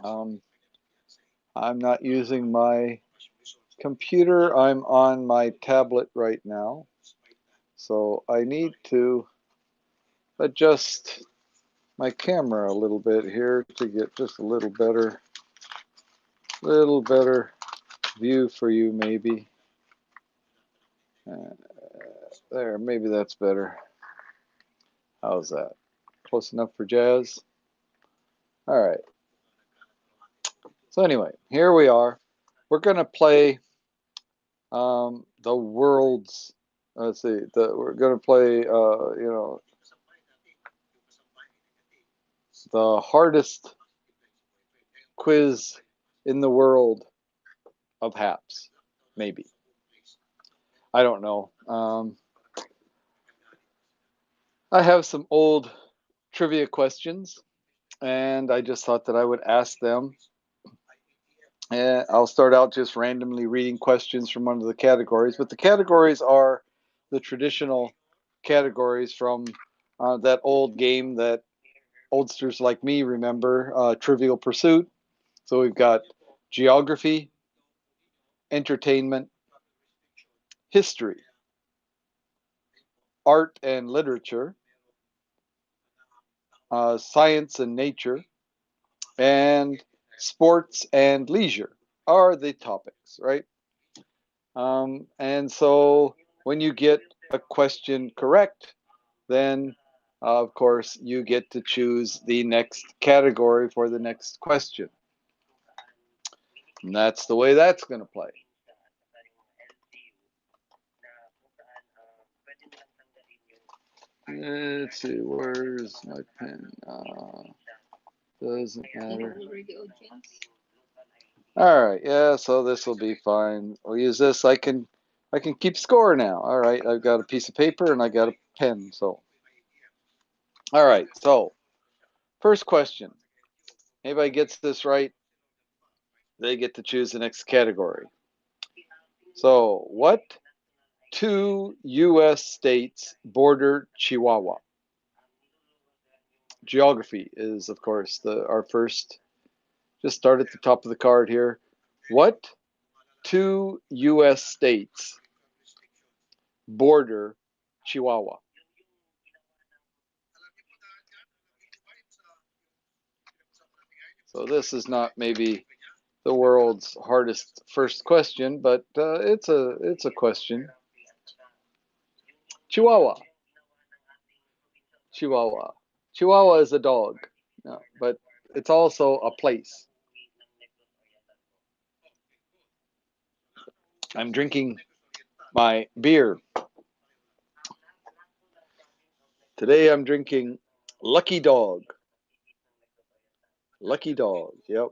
Um, I'm not using my computer. I'm on my tablet right now. So I need to adjust my camera a little bit here to get just a little better view for you maybe. Uh, there, maybe that's better. How's that? Close enough for jazz? All right. So anyway, here we are. We're going to play the world's, let's see, we're going to play, the hardest quiz in the world of Happs, maybe. I don't know. I have some old trivia questions, and I just thought that I would ask them. And I'll start out just randomly reading questions from one of the categories, but the categories are the traditional categories from that old game that oldsters like me remember, Trivial Pursuit. So we've got geography, entertainment, history, art and literature, science and nature, and sports and leisure are the topics, right? And so when you get a question correct, then of course you get to choose the next category for the next question. And that's the way that's going to play. Let's see, where's my pen? Doesn't matter. All right, yeah, so this will be fine. We'll use this. I can keep score now. All right, I've got a piece of paper and I got a pen. So, all right. So, first question. Anybody gets this right, they get to choose the next category. So, what two U.S. states border Chihuahua? Geography is, of course, our first. Just start at the top of the card here. What two U.S. states border Chihuahua? So this is not maybe the world's hardest first question, but it's a question. Chihuahua. Chihuahua. Chihuahua is a dog, no, but it's also a place. I'm drinking my beer. Today I'm drinking Lucky Dog. Lucky Dog. Yep.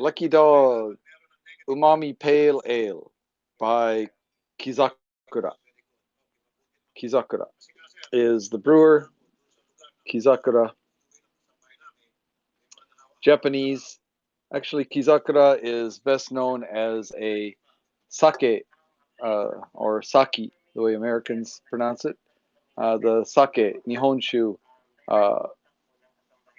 Lucky Dog Umami Pale Ale by Kizakura. Kizakura is the brewer. Kizakura, Japanese. Actually, Kizakura is best known as a sake, or saki, the way Americans pronounce it. The sake, Nihonshu uh,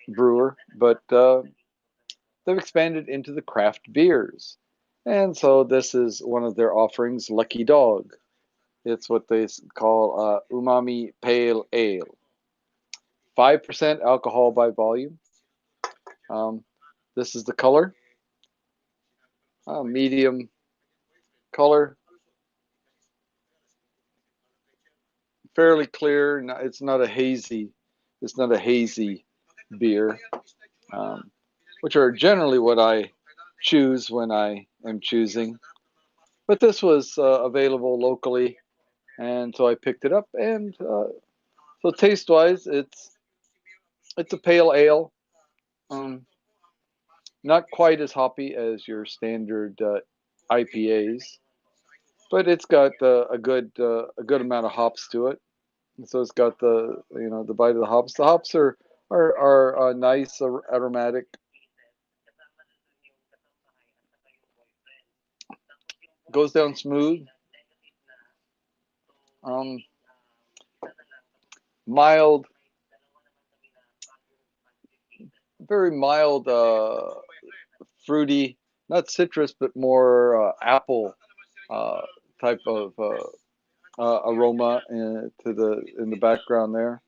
brewer, but they've expanded into the craft beers. And so this is one of their offerings, Lucky Dog. It's what they call umami pale ale. 5% alcohol by volume. Um, this is the color, medium color, fairly clear. It's not a hazy. It's not a hazy beer, um, which are generally what I choose when I am choosing. But this was available locally, and so I picked it up. And so taste-wise, it's a pale ale. Um, Not quite as hoppy as your standard IPAs, but it's got a good amount of hops to it. And so it's got the bite of the hops. The hops are nice, aromatic. Goes down smooth. Um, Mild, very mild, fruity, not citrus, but more apple uh, type of aroma in the background there.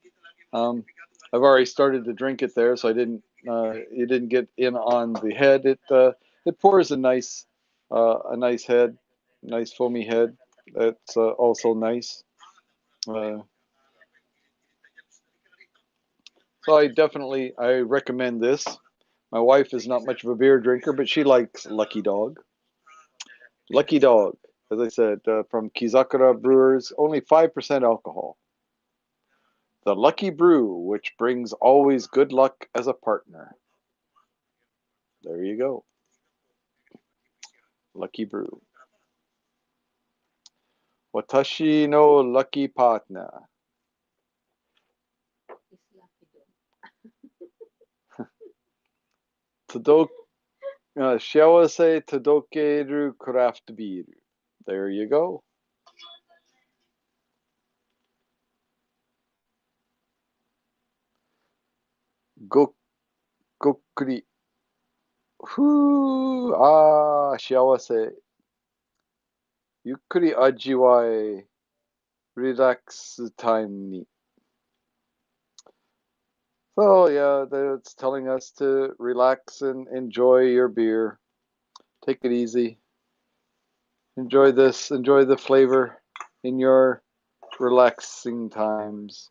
Um, I've already started to drink it there, so I didn't. You didn't get in on the head. It pours a nice head, nice foamy head. That's also nice. Uh, so I recommend this. My wife is not much of a beer drinker, but she likes Lucky Dog. Lucky Dog, as I said, from Kizakura Brewers, only 5% alcohol. The Lucky Brew, which brings always good luck as a partner. There you go. Lucky Brew. Watashi no lucky partner. Todok, 幸せ todokeru craft beer. There you go. Go, gokkuri. ふう、幸せ。ゆっくり味わえ、リラックスタイムに。So yeah, it's telling us to relax and enjoy your beer. Take it easy. Enjoy this. Enjoy the flavor in your relaxing times.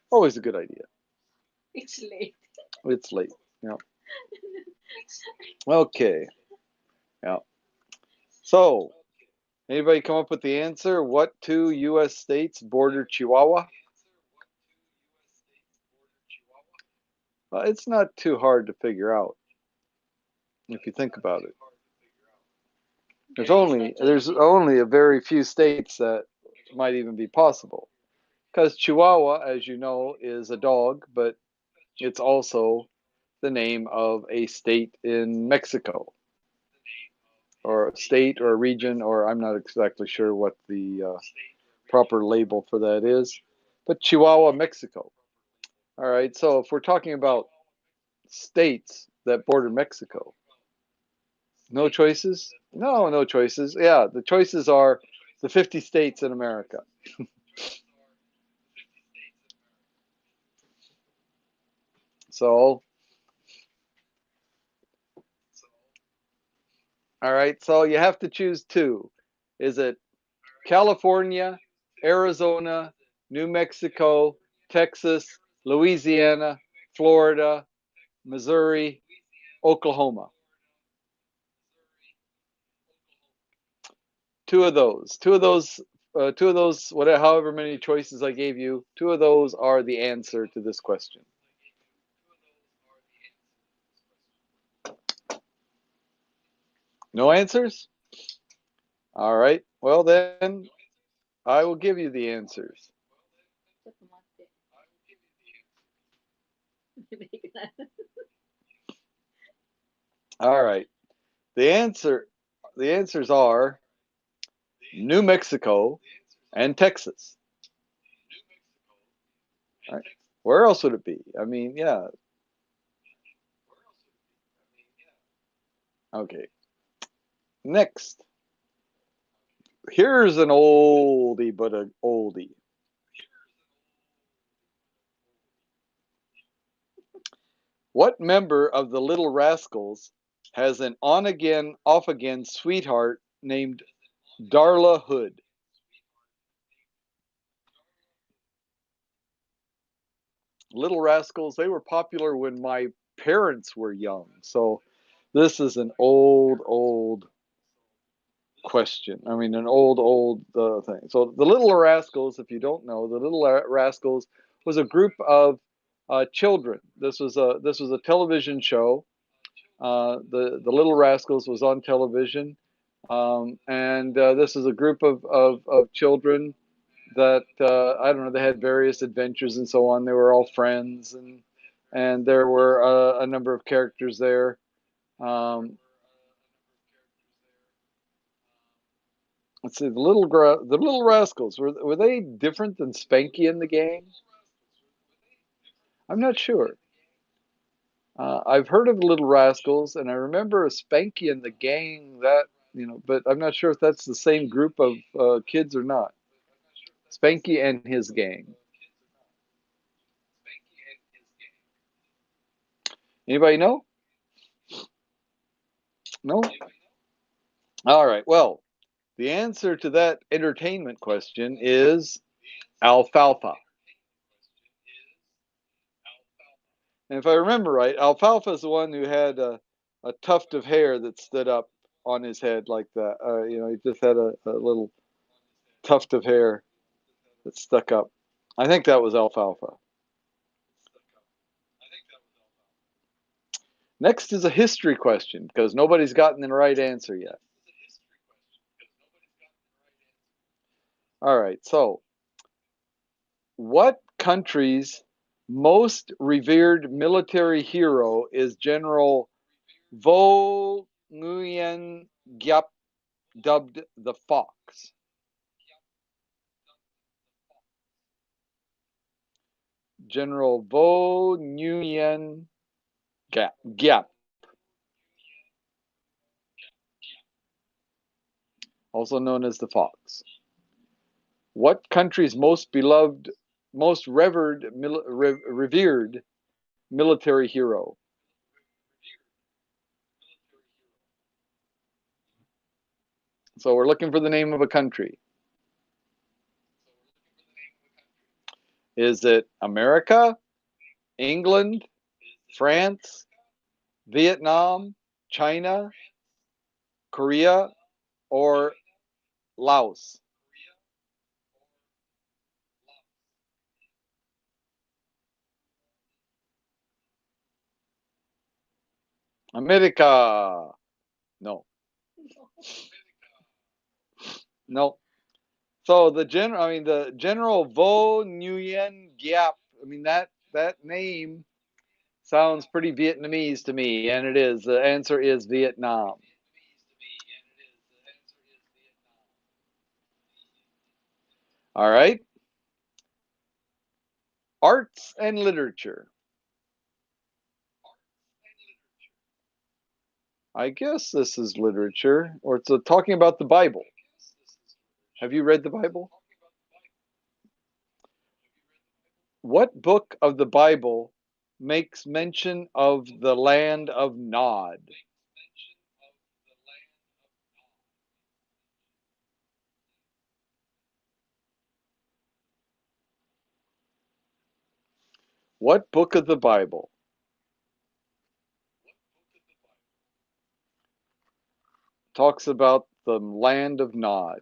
Always a good idea. It's late. It's late. Yeah. Okay. Yeah. So, anybody come up with the answer? What two U.S. states border Chihuahua? It's not too hard to figure out if you think about it. There's only a very few states that might even be possible. Because Chihuahua, as you know, is a dog, but it's also the name of a state in Mexico, or a state or a region, or I'm not exactly sure what the proper label for that is, but Chihuahua, Mexico. All right, so if we're talking about states that border Mexico, no choices? No, no choices. Yeah, the choices are the 50 states in America. So, all right, so you have to choose two. Is it California, Arizona, New Mexico, Texas, Louisiana, Florida, Missouri, Oklahoma? Two of those, whatever, however many choices I gave you, two of those are the answer to this question. No answers? All right. Well, then I will give you the answers. All right. The answer, the answers are New Mexico and Texas. All right. Where else would it be? I mean, yeah. Okay. Next. Here's an oldie, but an oldie. What member of the Little Rascals has an on again, off again sweetheart named Darla Hood? Little Rascals, they were popular when my parents were young. So this is an old question. I mean, an old thing. So the Little Rascals, if you don't know, the Little Rascals was a group of children. This was a television show. The Little Rascals was on television, and this is a group of children that I don't know. They had various adventures and so on. They were all friends, and there were a number of characters there. Um, let's see, the Little Rascals were they different than Spanky and the Gang? I'm not sure. I've heard of the Little Rascals, and I remember Spanky and the Gang. That but I'm not sure if that's the same group of kids or not. Spanky and his gang. Anybody know? No. All right. Well, the answer to that entertainment question is alfalfa. And if I remember right, alfalfa is the one who had a tuft of hair that stood up on his head like that. He just had a little tuft of hair that stuck up. I think that was alfalfa. Next is a history question because nobody's gotten the right answer yet. All right. So, what country's most revered military hero is General Vo Nguyen Giap, dubbed the Fox? General Vo Nguyen Giap, also known as the Fox. What country's most beloved, most revered military hero? So we're looking for the name of a country. Is it America, England, France, Vietnam, China, Korea, or Laos? America. No, no. So the General Vo Nguyen Giap. I mean that name sounds pretty Vietnamese to me, and it is. The answer is Vietnam. All right. Arts and literature. I guess this is literature, or it's talking about the Bible. Have you read the Bible? What book of the Bible makes mention of the land of Nod? What book of the Bible talks about the land of Nod?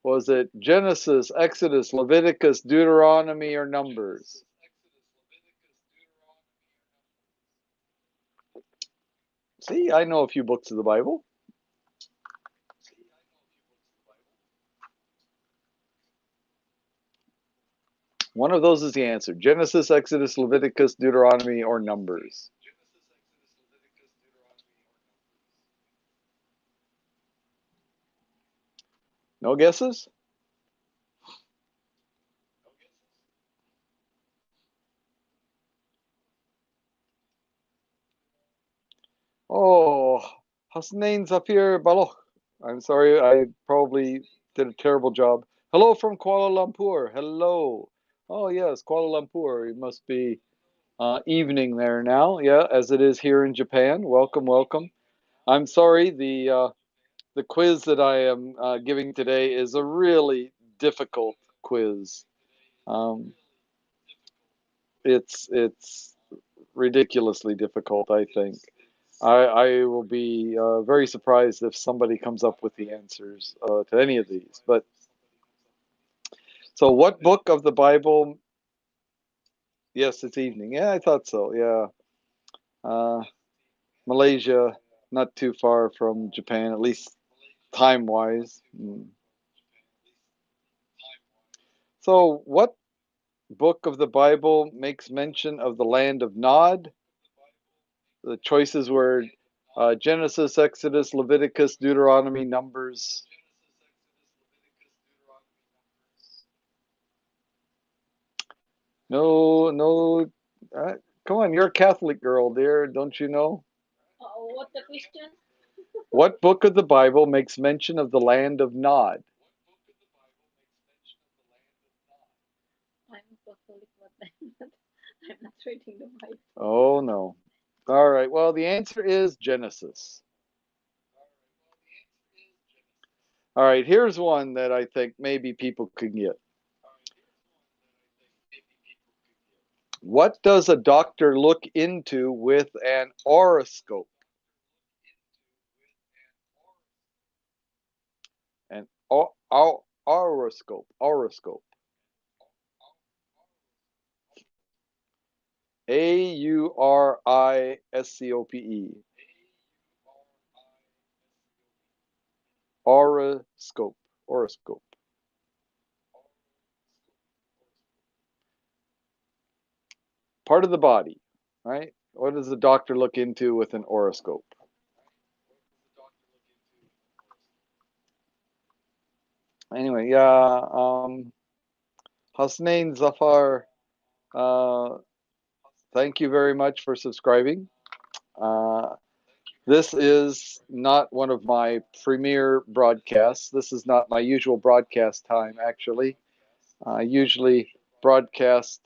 Was it Genesis, Exodus, Leviticus, Deuteronomy, or Numbers? See, I know a few books of the Bible. One of those is the answer. Genesis, Exodus, Leviticus, Deuteronomy, or Numbers. No guesses? Oh, Hasnain Zafir Baloch. I'm sorry, I probably did a terrible job. Hello from Kuala Lumpur. Hello. Oh, yes, Kuala Lumpur. It must be evening there now. Yeah, as it is here in Japan. Welcome, welcome. I'm sorry, the quiz that I am giving today is a really difficult quiz. Um, it's ridiculously difficult, I think. I will be very surprised if somebody comes up with the answers to any of these. But so, what book of the Bible? Yes, it's evening. Yeah, I thought so. Yeah, uh, Malaysia, not too far from Japan, at least time wise. So, what book of the Bible makes mention of the land of Nod? The choices were Genesis, Exodus, Leviticus, Deuteronomy, Numbers. No, no. Come on, you're a Catholic girl, dear. Don't you know? What the question? What book of the Bible makes mention of the land of Nod? I'm Catholic, but I'm not reading the Bible. Oh, no. All right. Well, the answer is Genesis. All right. Here's one that I think maybe people could get. What does a doctor look into with an horoscope? An horoscope. Horoscope. Auriscope. Horoscope. Horoscope. Part of the body, right? What does the doctor look into with an horoscope? Anyway, yeah. Hasnain Zafar, uh, thank you very much for subscribing. Uh, this is not one of my premier broadcasts. This is not my usual broadcast time, actually. I usually broadcast,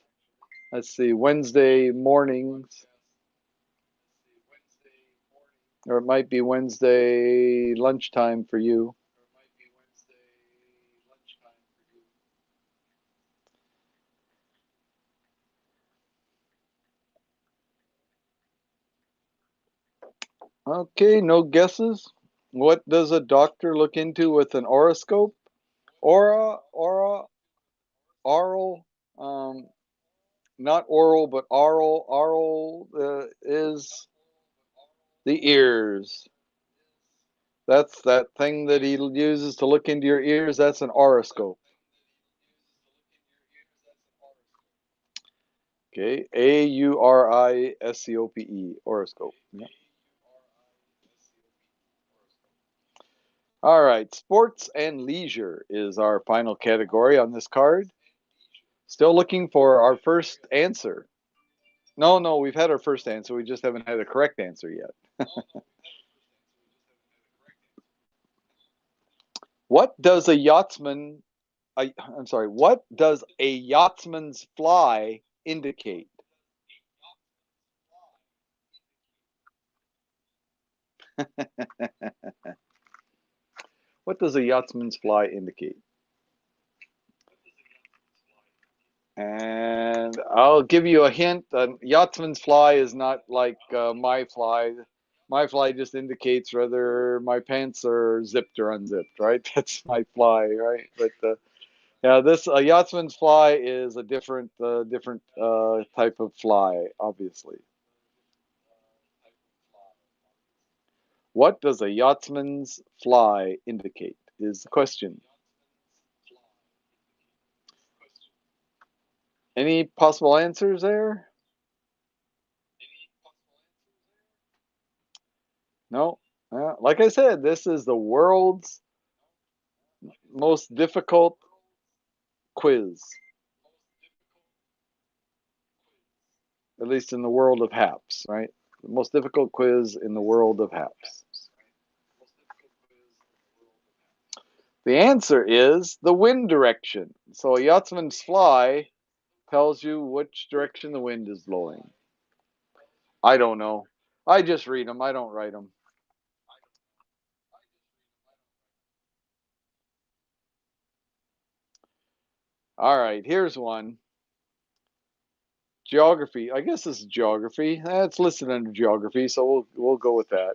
let's see, Wednesday mornings, or it might be Wednesday lunchtime for you. Okay, no guesses. What does a doctor look into with an horoscope? Oral, not oral, but oral. Oral is the ears. That's that thing that he uses to look into your ears. That's an horoscope. Okay, Auriscope. Horoscope. Yeah. All right, sports and leisure is our final category on this card. Still looking for our first answer. No, no, we've had our first answer. We just haven't had a correct answer yet. What does a yachtsman? I'm sorry. What does a yachtsman's fly indicate? What does a yachtsman's fly indicate? And I'll give you a hint. A yachtsman's fly is not like my fly. My fly just indicates whether my pants are zipped or unzipped, right? That's my fly, right? But yeah, this a yachtsman's fly is a different type of fly, obviously. What does a yachtsman's fly indicate? Is the question. Any possible answers there? No. Like I said, this is the world's most difficult quiz, at least in the world of Happs, right? The most difficult quiz in the world of Happs. The answer is the wind direction. So a yachtsman's fly tells you which direction the wind is blowing. I don't know. I just read them. I don't write them. All right, here's one. Geography. I guess this is geography. It's listed under geography, so we'll go with that.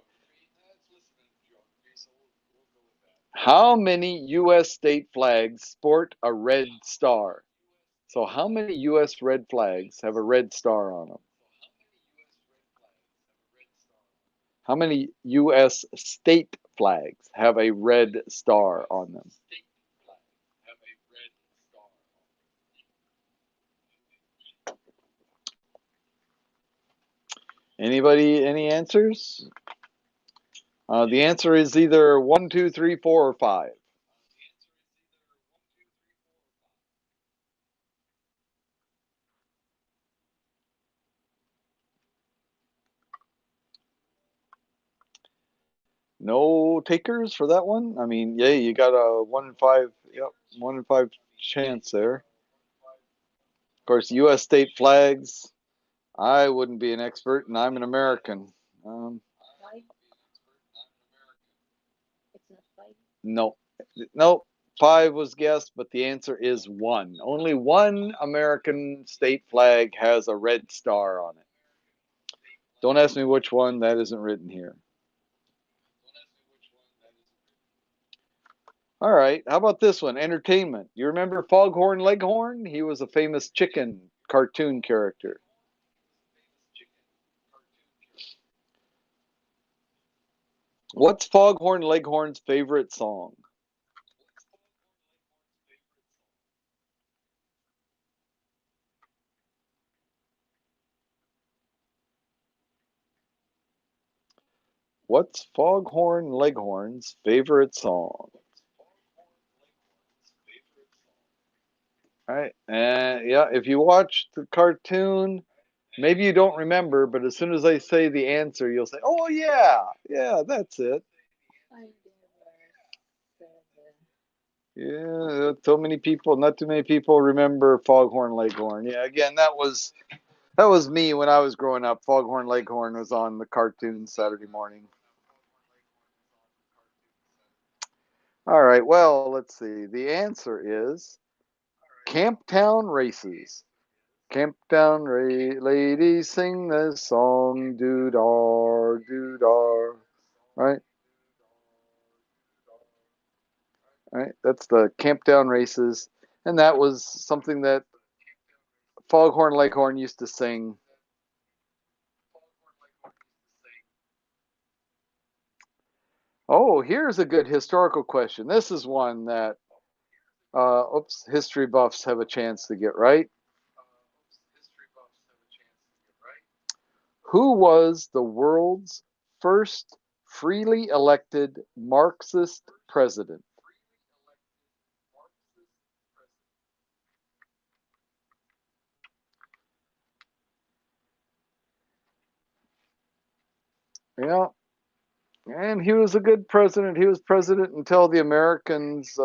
How many U.S. state flags sport a red star? So how many U.S. red flags have a red star on them? How many U.S. state flags have a red star on them? Anybody? Any answers? The answer is either one, two, three, four, or five. No takers for that one? I mean, yeah, you got a 1 in 5, yep, 1 in 5 chance there. Of course, U.S. state flags. I wouldn't be an expert, and I'm an American. Um, Five? It's not five. no, no, 5 was guessed, but the answer is 1. Only one American state flag has a red star on it. Don't ask me which one. That isn't written here. All right. How about this one? Entertainment. You remember Foghorn Leghorn? He was a famous chicken cartoon character. What's Foghorn Leghorn's favorite song? What's Foghorn Leghorn's favorite song? All right. And yeah, if you watch the cartoon, maybe you don't remember, but as soon as I say the answer, you'll say, "Oh yeah, yeah, that's it." I never said Yeah, so many people, not too many people remember Foghorn Leghorn. Yeah, again, that was me when I was growing up. Foghorn Leghorn was on the cartoon Saturday morning. All right, well, let's see. The answer is Camptown Races. Camptown ladies sing this song, doo-dar, doo-dar. Right, right. That's the Camptown Races, and that was something that Foghorn Leghorn used to sing. Oh, here's a good historical question. This is one that, history buffs have a chance to get right. Who was the world's first freely elected Marxist president? Yeah, and he was a good president. He was president until the Americans,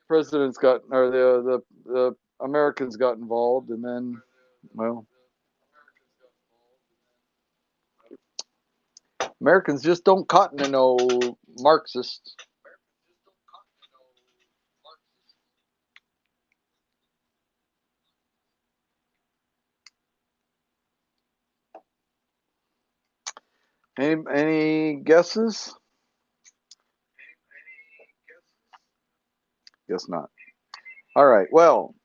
presidents got, or the Americans got involved, and then, well, Americans just don't cotton to no Marxists. Any guesses? Guess not. All right. Well,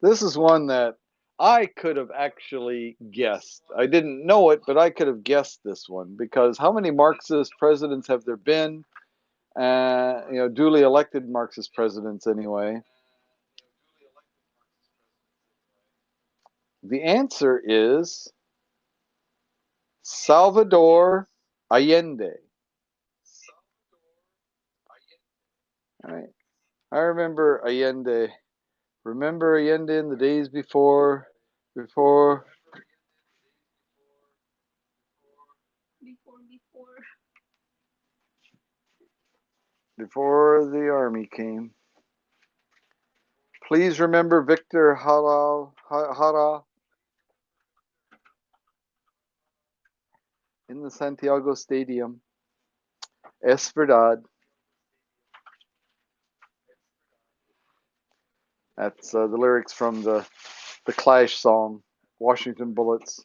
this is one that I could have actually guessed. I didn't know it, but I could have guessed this one because how many Marxist presidents have there been? Duly elected Marxist presidents, anyway. The answer is Salvador Allende. All right. I remember Allende. Remember Allende in the days before before. before the army came. Please remember Victor Hara in the Santiago Stadium. Es verdad. That's the lyrics from the Clash song, Washington Bullets.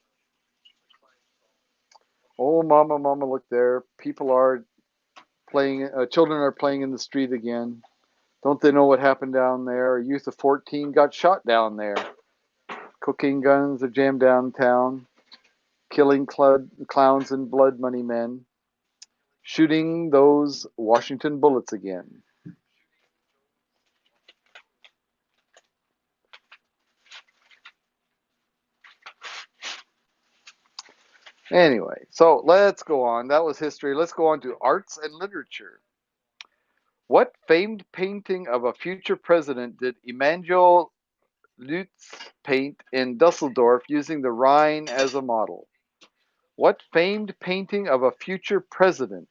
Oh, mama, mama, look there. People are playing, children are playing in the street again. Don't they know what happened down there? A youth of 14 got shot down there. Cocaine guns are jammed downtown, killing clowns and blood money men, shooting those Washington Bullets again. Anyway, so let's go on. That was history. Let's go on to arts and literature. What famed painting of a future president did Emanuel Lutz paint in Dusseldorf using the Rhine as a model? What famed painting of a future president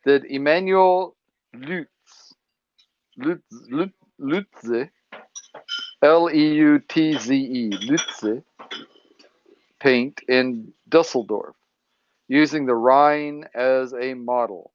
did Emmanuel Lutze, Lutze, paint in Dusseldorf, using the Rhine as a model?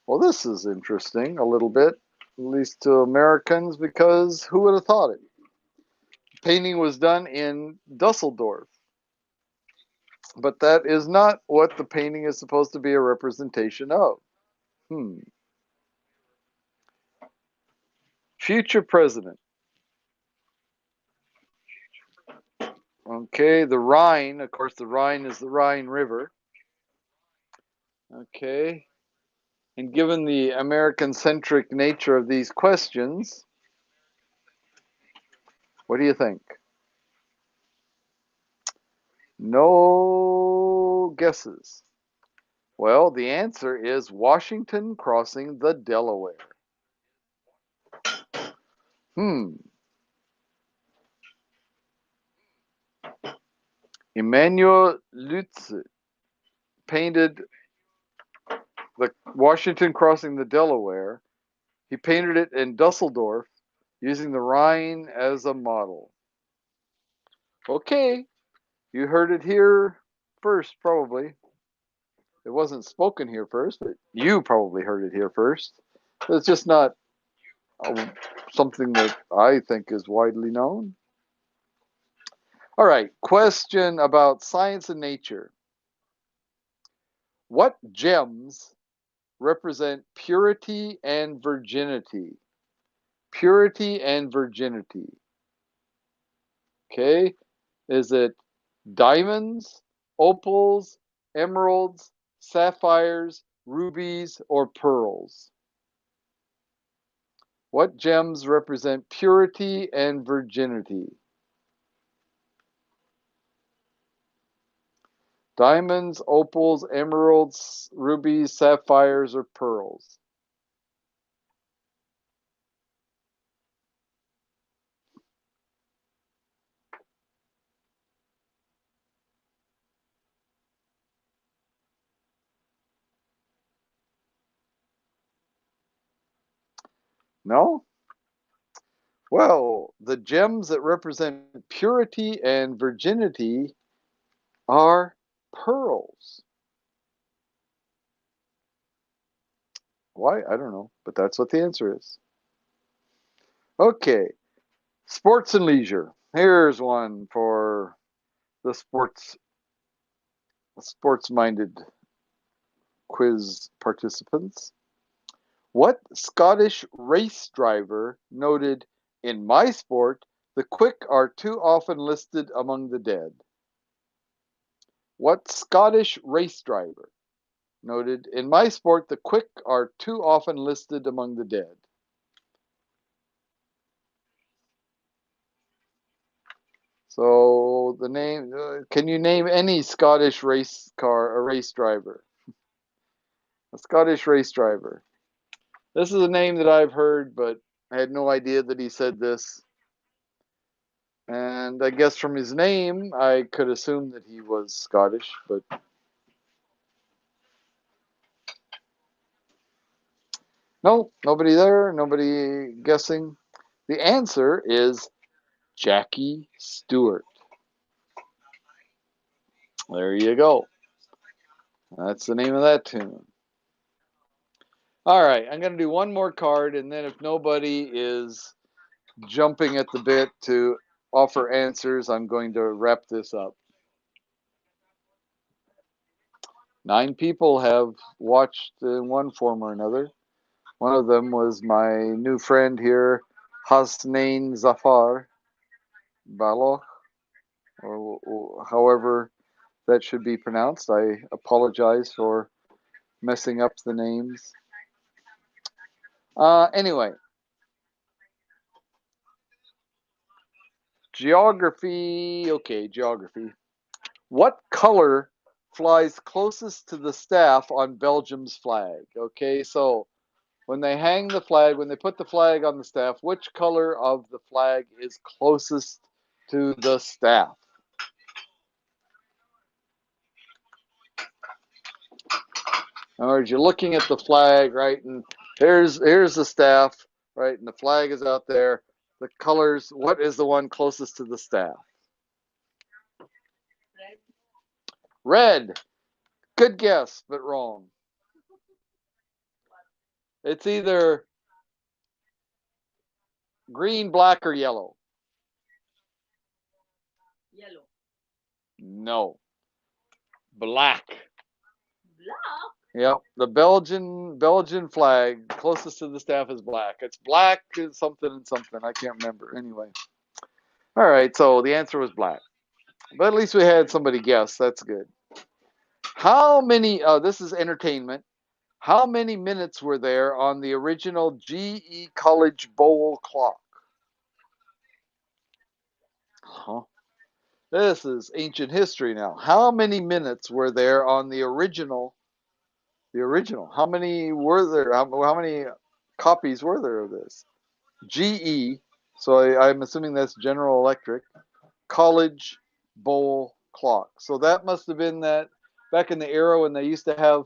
Well, this is interesting a little bit, at least to Americans, because who would have thought it? Painting was done in Dusseldorf, but that is not what the painting is supposed to be a representation of. Hmm. Future president. Okay, the Rhine, of course, the Rhine is the Rhine River. Okay, and given the American centric nature of these questions, what do you think? No guesses. Well, the answer is Washington crossing the Delaware. Hmm. Emmanuel Lutz painted the Washington crossing the Delaware. He painted it in Dusseldorf using the Rhine as a model. Okay, you heard it here first, probably. It wasn't spoken here first, but you probably heard it here first. It's just not something that I think is widely known. All right, question about science and nature. What gems represent purity and virginity? Purity and virginity. Okay, is it diamonds, opals, emeralds, sapphires, rubies, or pearls? What gems represent purity and virginity? Diamonds, opals, emeralds, rubies, sapphires, or pearls? No? Well, the gems that represent purity and virginity are pearls. Why? I don't know, but that's what the answer is. Okay, sports and leisure. Here's one for the sports-minded quiz participants. What Scottish race driver noted, "In my sport, the quick are too often listed among the dead"? What Scottish race driver noted, "In my sport, the quick are too often listed among the dead"? So the name, can you name any Scottish race driver? A Scottish race driver. This is a name that I've heard, but I had no idea that he said this. And I guess from his name, I could assume that he was Scottish, but no, nobody there, nobody guessing. The answer is Jackie Stewart. There you go. That's the name of that tune. All right, I'm going to do one more card, and then if nobody is jumping at the bit to offer answers, I'm going to wrap this up. 9 people have watched in one form or another. One of them was my new friend here, Hasnain Zafar Baloch, or however that should be pronounced. I apologize for messing up the names. Anyway, geography. Okay, geography. What color flies closest to the staff on Belgium's flag? Okay, so when they hang the flag, when they put the flag on the staff, which color of the flag is closest to the staff? In other words, you're looking at the flag, right? And here's the staff, right? And the flag is out there. The colors, what is the one closest to the staff? Red. Good guess, but wrong. It's either green, black, or yellow. Yellow. No. Black. Black? Yep. The Belgian flag closest to the staff is black. It's black and something and something. I can't remember. Anyway. All right, so the answer was black. But at least we had somebody guess. That's good. How many this is entertainment. How many minutes were there on the original GE College Bowl clock? Huh? This is ancient history now. How many minutes were there on the original? The original. How many were there? How many copies were there of this? GE. So I'm assuming that's General Electric. College Bowl clock. So that must have been that back in the era when they used to have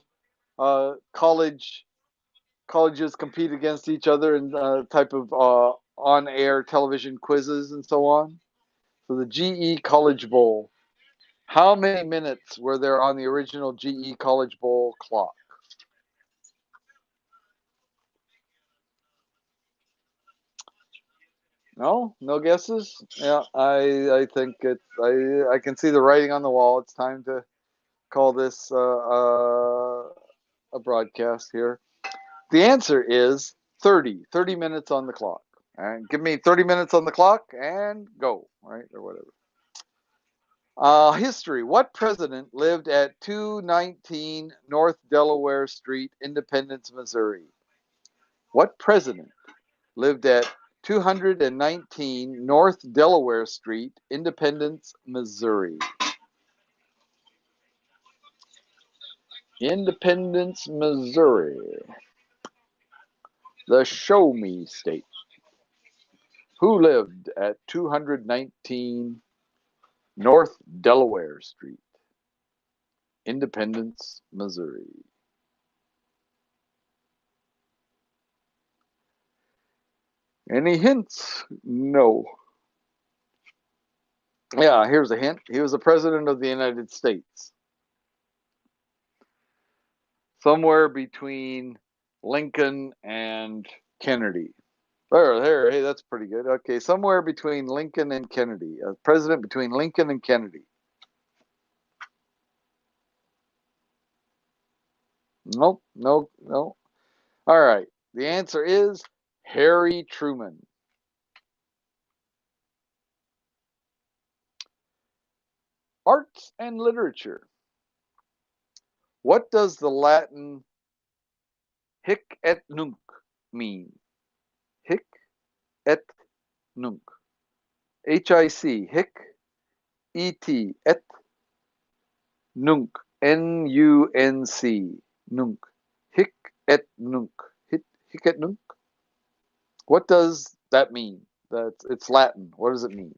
colleges compete against each other in type of on-air television quizzes and so on. So the GE College Bowl. How many minutes were there on the original GE College Bowl clock? No, no guesses. Yeah, I think I can see the writing on the wall. It's time to call this a broadcast here. The answer is 30 minutes on the clock. And give me 30 minutes on the clock and go, right? Or whatever. History. What president lived at 219 North Delaware Street, Independence, Missouri? What president lived at 219 North Delaware Street, Independence, Missouri? Independence, Missouri. The show me state. Who lived at 219 North Delaware Street, Independence, Missouri? Any hints? No. Yeah, here's a hint. He was the president of the United States. Somewhere between Lincoln and Kennedy. There. Hey, that's pretty good. Okay, somewhere between Lincoln and Kennedy. A president between Lincoln and Kennedy. Nope, no, no. All right. The answer is Harry Truman. Arts and literature. What does the Latin hic et nunc mean? Hic et nunc. H-I-C, hic, E-T, et, nunc, N-U-N-C, nunc. Hic et nunc. Hic et nunc. What does that mean? It's Latin. What does it mean?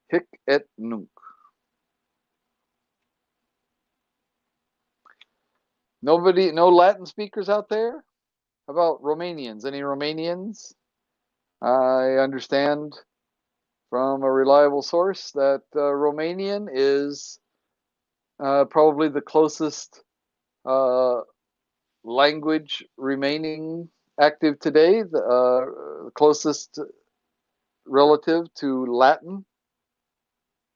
Hic et nunc. Nobody, no Latin speakers out there? How about Romanians? Any Romanians? I understand from a reliable source that Romanian is probably the closest uh, language remaining active today, the closest relative to Latin.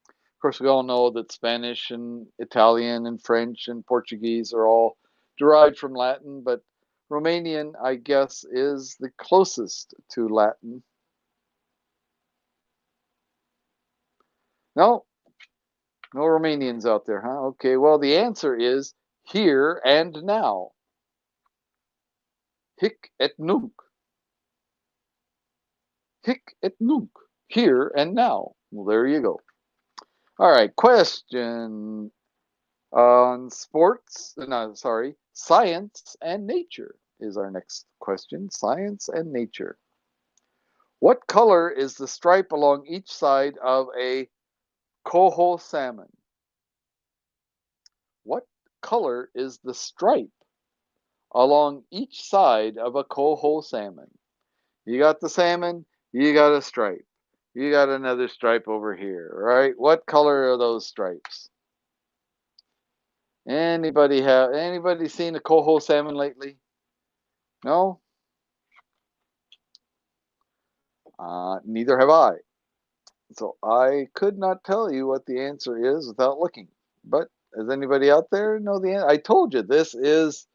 Of course, we all know that Spanish and Italian and French and Portuguese are all derived from Latin, but Romanian, I guess, is the closest to Latin. No, no Romanians out there, huh? Okay, well, the answer is here and now. Hic et nunc. Hic et nunc, here and now. Well, there you go. All right, question on sports. No, sorry, science and nature is our next question. Science and nature. What color is the stripe along each side of a coho salmon? What color is the stripe along each side of a coho salmon? You got the salmon, you got a stripe. You got another stripe over here, right? What color are those stripes? Anybody seen a coho salmon lately? No? Neither have I. So I could not tell you what the answer is without looking. But does anybody out there know the answer? I told you this is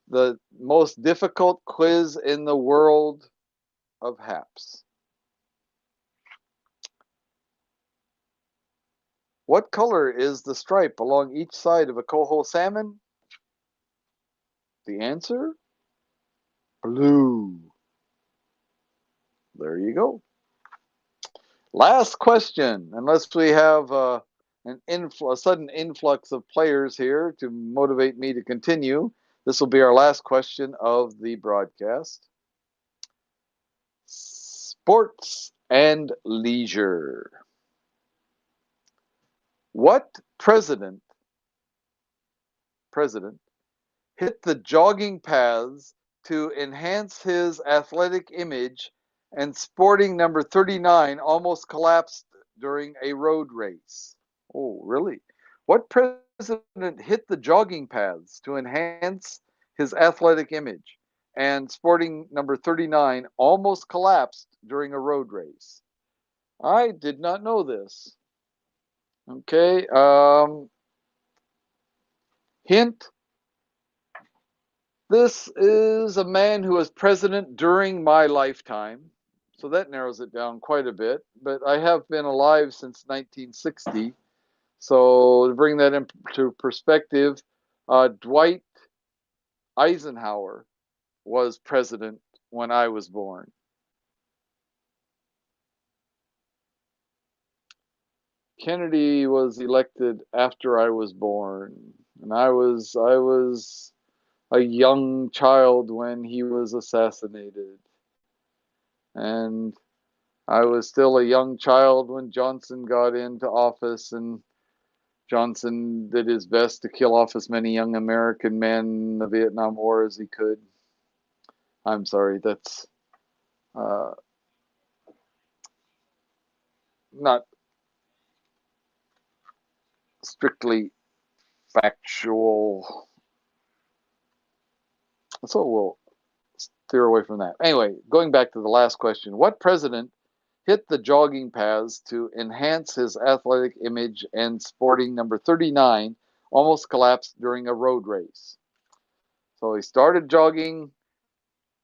the most difficult quiz in the world of Happs. What color is the stripe along each side of a coho salmon? The answer? Blue. There you go. Last question, unless we have a sudden influx of players here to motivate me to continue. This will be our last question of the broadcast. Sports and leisure. What president hit the jogging paths to enhance his athletic image and sporting number 39 almost collapsed during a road race? Oh, really? What president hit the jogging paths to enhance his athletic image and sporting number 39 almost collapsed during a road race? I did not know this. Okay. Hint: this is a man who was president during my lifetime, so that narrows it down quite a bit. But I have been alive since 1960, so to bring that into perspective, Dwight Eisenhower was president when I was born. Kennedy was elected after I was born, and I was a young child when he was assassinated, and I was still a young child when Johnson got into office, and Johnson did his best to kill off as many young American men in the Vietnam War as he could. I'm sorry, that's uh, not strictly factual, so we'll steer away from that. Anyway, going back to the last question, what president hit the jogging paths to enhance his athletic image and sporting number 39 almost collapsed during a road race? So he started jogging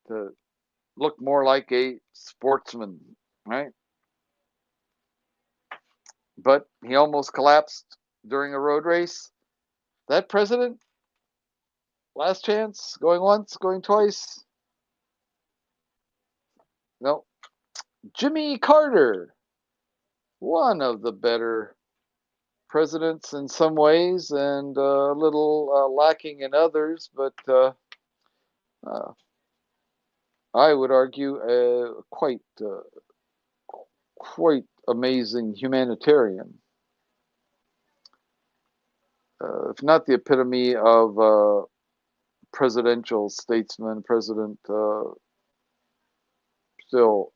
to look more like a sportsman, right? But he almost collapsed during a road race. That president, last chance, going once, going twice. No, Jimmy Carter, one of the better presidents in some ways and a little lacking in others, but uh, I would argue quite amazing humanitarian. If not the epitome of presidential statesman, president, still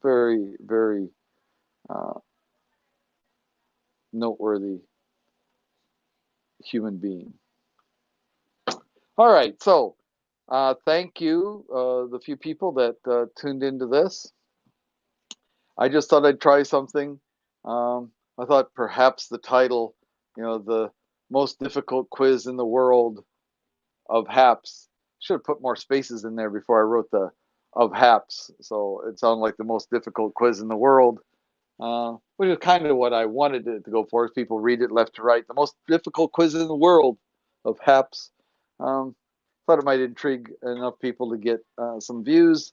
very, very uh, noteworthy human being. All right, so thank you, the few people that tuned into this. I just thought I'd try something. I thought perhaps the title, the most difficult quiz in the world of Happs, should have put more spaces in there before I wrote the of Happs, so it sounded like the most difficult quiz in the world, which is kind of what I wanted it to go for. As people read it left to right, the most difficult quiz in the world of Happs. Um, Thought it might intrigue enough people to get some views.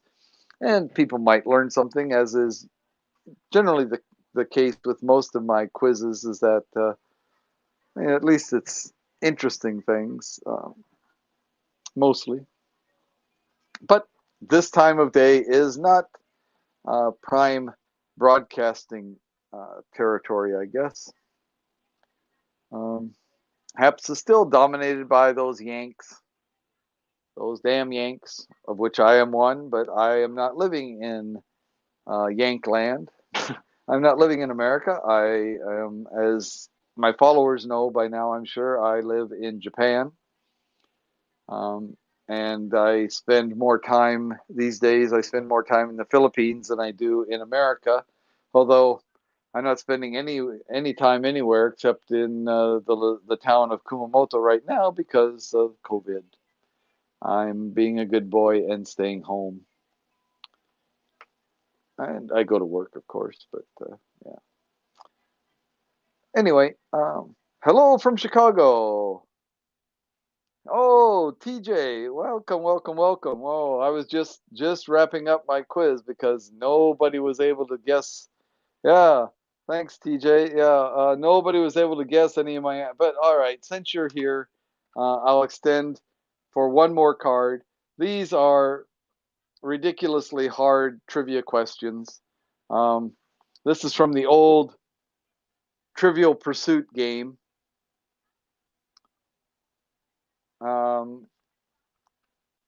And people might learn something, as is generally the case with most of my quizzes, is that at least it's interesting things, mostly. But this time of day is not prime broadcasting territory, I guess. Um, Happs is still dominated by those Yanks, those damn Yanks, of which I am one, but I am not living in Yankland. I'm not living in America. I am, as my followers know by now, I'm sure, I live in Japan. Um, and I spend more time these days, I spend more time in the Philippines than I do in America. Although I'm not spending any time anywhere except in the town of Kumamoto right now because of COVID. I'm being a good boy and staying home. And I go to work, of course, but yeah. Anyway, hello from Chicago. Oh, TJ, welcome, welcome, welcome. Oh, I was just wrapping up my quiz because nobody was able to guess. Yeah, thanks, TJ. Yeah, nobody was able to guess any of my. But all right, since you're here, I'll extend for one more card. These are ridiculously hard trivia questions. Um, this is from the old Trivial Pursuit game. Um,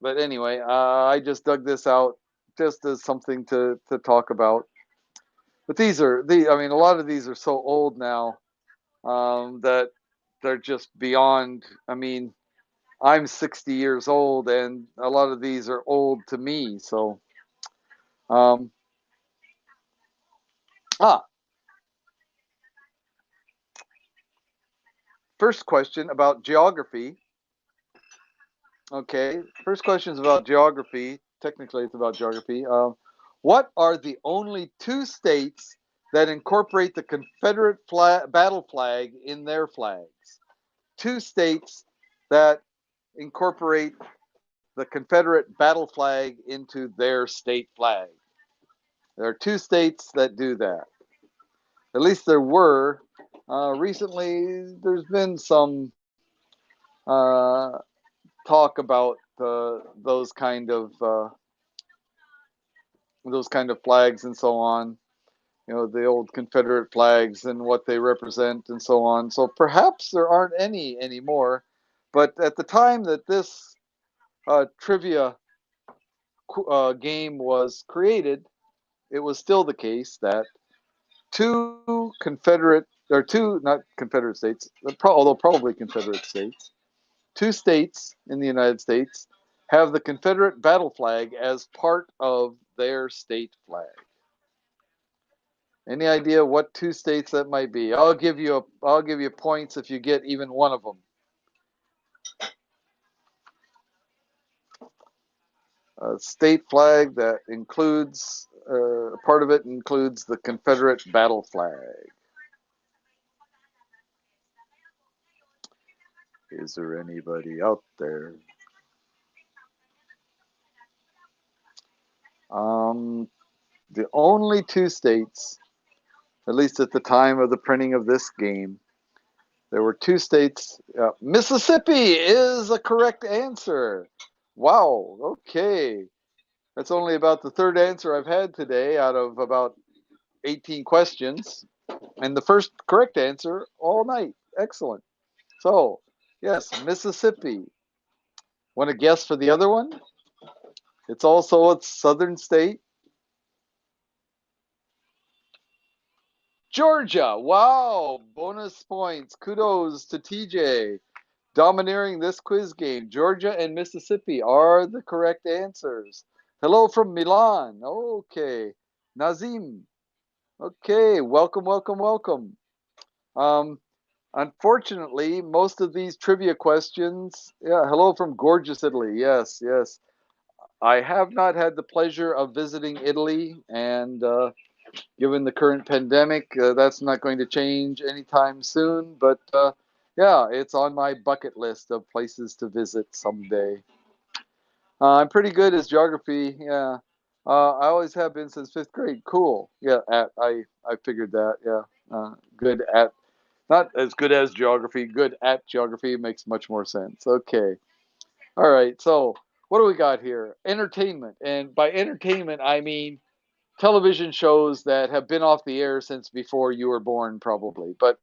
but anyway, I just dug this out just as something to talk about. But I mean, a lot of these are so old now that they're just beyond. I mean, I'm 60 years old, and a lot of these are old to me. So, um, ah, first question about geography. Okay, first question is about geography. Technically, it's about geography. What are the only two states that incorporate the Confederate battle flag in their flags? Two states that incorporate the Confederate battle flag into their state flag. There are two states that do that. At least there were. Recently, there's been some uh, talk about those kind of flags and so on. The old Confederate flags and what they represent and so on. So perhaps there aren't any anymore. But at the time that this trivia game was created, it was still the case that two Confederate, or two, not Confederate states, although probably Confederate states, two states in the United States have the Confederate battle flag as part of their state flag. Any idea what two states that might be? I'll give you points if you get even one of them. A state flag that includes part of it includes the Confederate battle flag. Is there anybody out there? Um, the only two states, at least at the time of the printing of this game, there were two states. Mississippi is a correct answer. Wow. Okay. That's only about the third answer I've had today out of about 18 questions. And the first correct answer all night. Excellent. So, yes, Mississippi. Want to guess for the other one? It's also a southern state. Georgia. Wow. Bonus points. Kudos to TJ. Domineering this quiz game. Georgia and Mississippi are the correct answers. Hello from Milan. Okay. Nazim. Okay. Welcome, welcome, welcome. Um, Unfortunately, most of these trivia questions. Yeah, hello from gorgeous Italy. Yes, yes. I have not had the pleasure of visiting Italy, and given the current pandemic, that's not going to change anytime soon. But yeah, it's on my bucket list of places to visit someday. I'm pretty good at geography. Yeah. I always have been since fifth grade. Cool. Yeah, I figured that. Yeah, good at not as good as geography. Good at geography makes much more sense. Okay. All right. So what do we got here? Entertainment, and by entertainment I mean television shows that have been off the air since before you were born, probably. But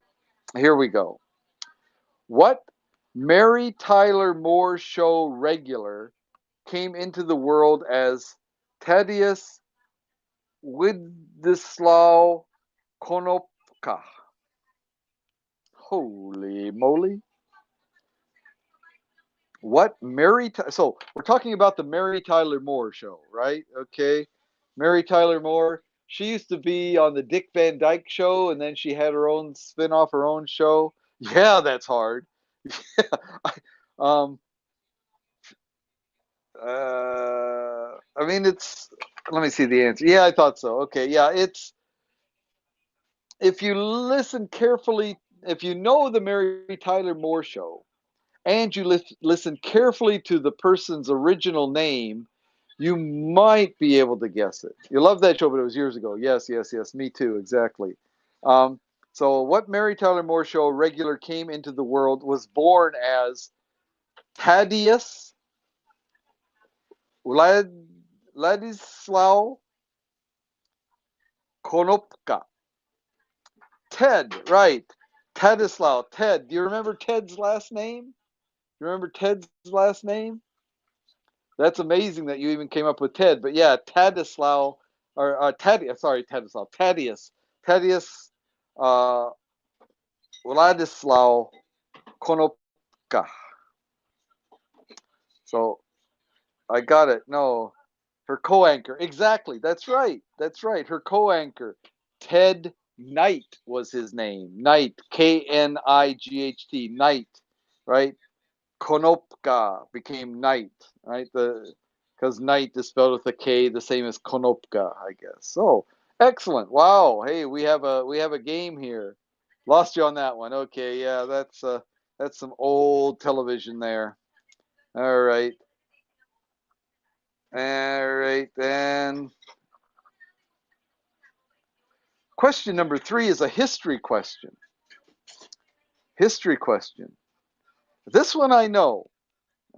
here we go. What Mary Tyler Moore show regular came into the world as Thaddeus Widislaw Konopka? Holy moly. What so we're talking about the Mary Tyler Moore show, right? Okay. Mary Tyler Moore, she used to be on the Dick Van Dyke show, and then she had her own spin-off, her own show. Yeah, that's hard. Yeah. um I mean, it's, let me see the answer. Yeah, I thought so. Okay, yeah, it's, if you listen carefully, if you know the Mary Tyler Moore show, and you listen carefully to the person's original name, you might be able to guess it. You love that show, but it was years ago. Yes, yes, yes. Me too. Exactly. Um, so, what Mary Tyler Moore show regular came into the world was born as Thaddeus Vlad, Ladislaw Konopka. Ted, right. Tadislaw. Ted. Do you remember Ted's last name? You remember Ted's last name? That's amazing that you even came up with Ted. But yeah, Tadislaw, or sorry, Tadislaw, Thaddeus uh, Vladislaw Konopka. So I got it. No, her co-anchor. Exactly. That's right. That's right. Her co-anchor, Ted Knight was his name. Knight, Knight, Knight, right? Konopka became Knight, right? The Because Knight is spelled with a K, the same as Konopka, I guess. So excellent! Wow. Hey, we have a game here. Lost you on that one. Okay, yeah, that's some old television there. All right, all right. Then question number three is a history question. History question. This one I know.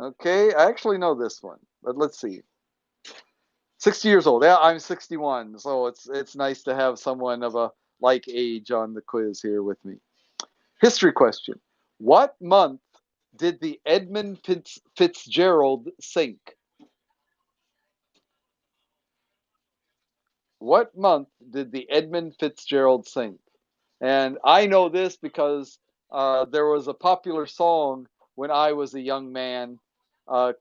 Okay, I actually know this one, but let's see. 60 years old. Yeah, I'm 61, so it's nice to have someone of a like age on the quiz here with me. History question. What month did the Edmund Fitzgerald sink? What month did the Edmund Fitzgerald sink? And I know this because there was a popular song when I was a young man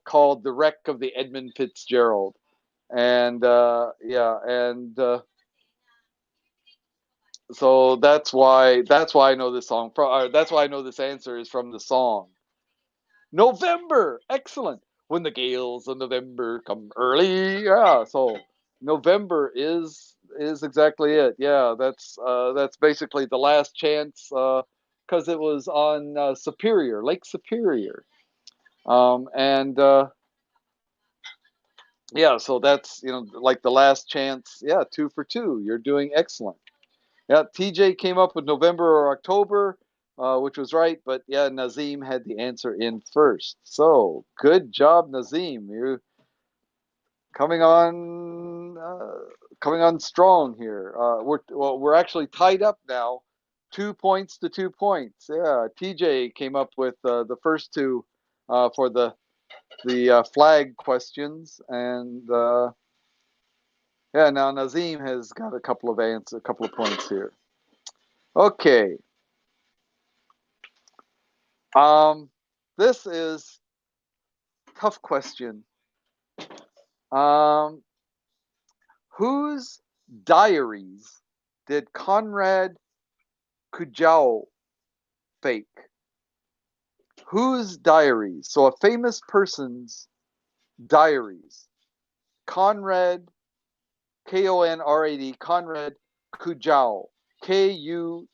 called "The Wreck of the Edmund Fitzgerald," and yeah, and so that's why I know this song. That's why I know this answer is from the song. November, excellent. When the gales of November come early, yeah. So November is exactly it. Yeah, that's basically the last chance because it was on Superior, Lake Superior, and yeah. So that's like the last chance. Yeah, two for two. You're doing excellent. Yeah, TJ came up with November or October, which was right, but yeah, Nazim had the answer in first. So good job, Nazim. You're coming on, coming on strong here. We're actually tied up now, 2 points to 2 points. Yeah, TJ came up with the first two for the flag questions, and yeah, now Nazim has got a couple of points here. Okay. Um, this is tough question. Um, whose diaries did Conrad Kujau fake? Whose diaries? So a famous person's diaries. Conrad, Konrad, Conrad Kujau, Kujau.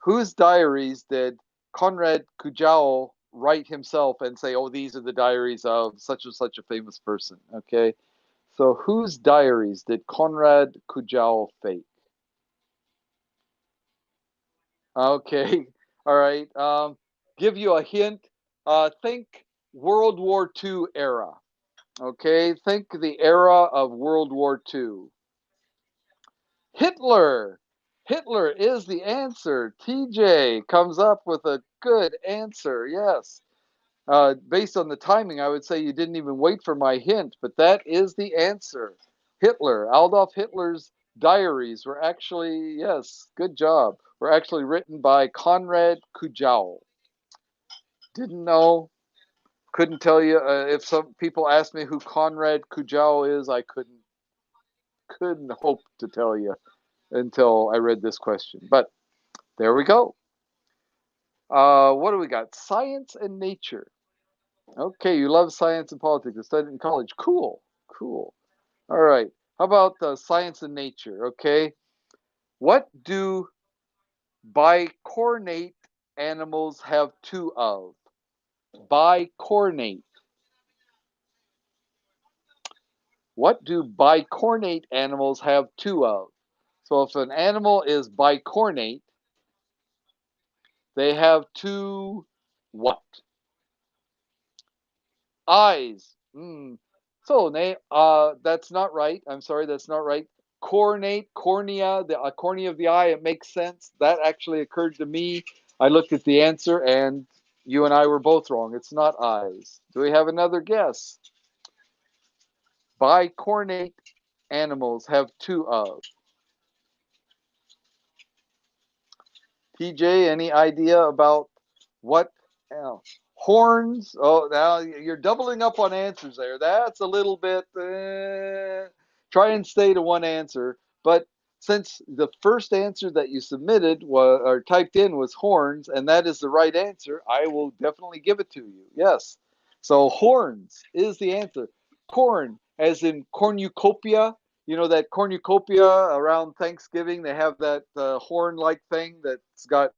Whose diaries did Conrad Kujau write himself and say, "Oh, these are the diaries of such and such a famous person." Okay, so whose diaries did Konrad Kujau fake? Okay, all right. Give you a hint. Think World War II era. Okay, think the era of World War II. Hitler. Hitler is the answer. TJ comes up with a good answer. Yes. Based on the timing, I would say you didn't even wait for my hint, but that is the answer. Hitler, Adolf Hitler's diaries were actually, yes, good job, were actually written by Konrad Kujau. Didn't know, couldn't tell you. If some people asked me who Konrad Kujau is, I couldn't hope to tell you until I read this question. But there we go. What do we got? Science and nature. Okay, you love science and politics. You studied in college. Cool, cool. All right. How about science and nature? Okay. What do bicornate animals have two of? Bicornate. What do bicornate animals have two of? So if an animal is bicornate, they have two what? Eyes. So that's not right. I'm sorry, that's not right. Cornate, cornea, the cornea of the eye. It makes sense. That actually occurred to me. I looked at the answer, and you and I were both wrong. It's not eyes. Do we have another guess? Bicornate animals have two of. TJ, any idea about what else? Horns? Oh, now you're doubling up on answers there. That's a little bit. Try and stay to one answer. But since the first answer that you submitted was or typed in was horns, and that is the right answer, I will definitely give it to you. Yes. So horns is the answer. Corn, as in cornucopia. You know that cornucopia around Thanksgiving, they have that horn-like thing that's got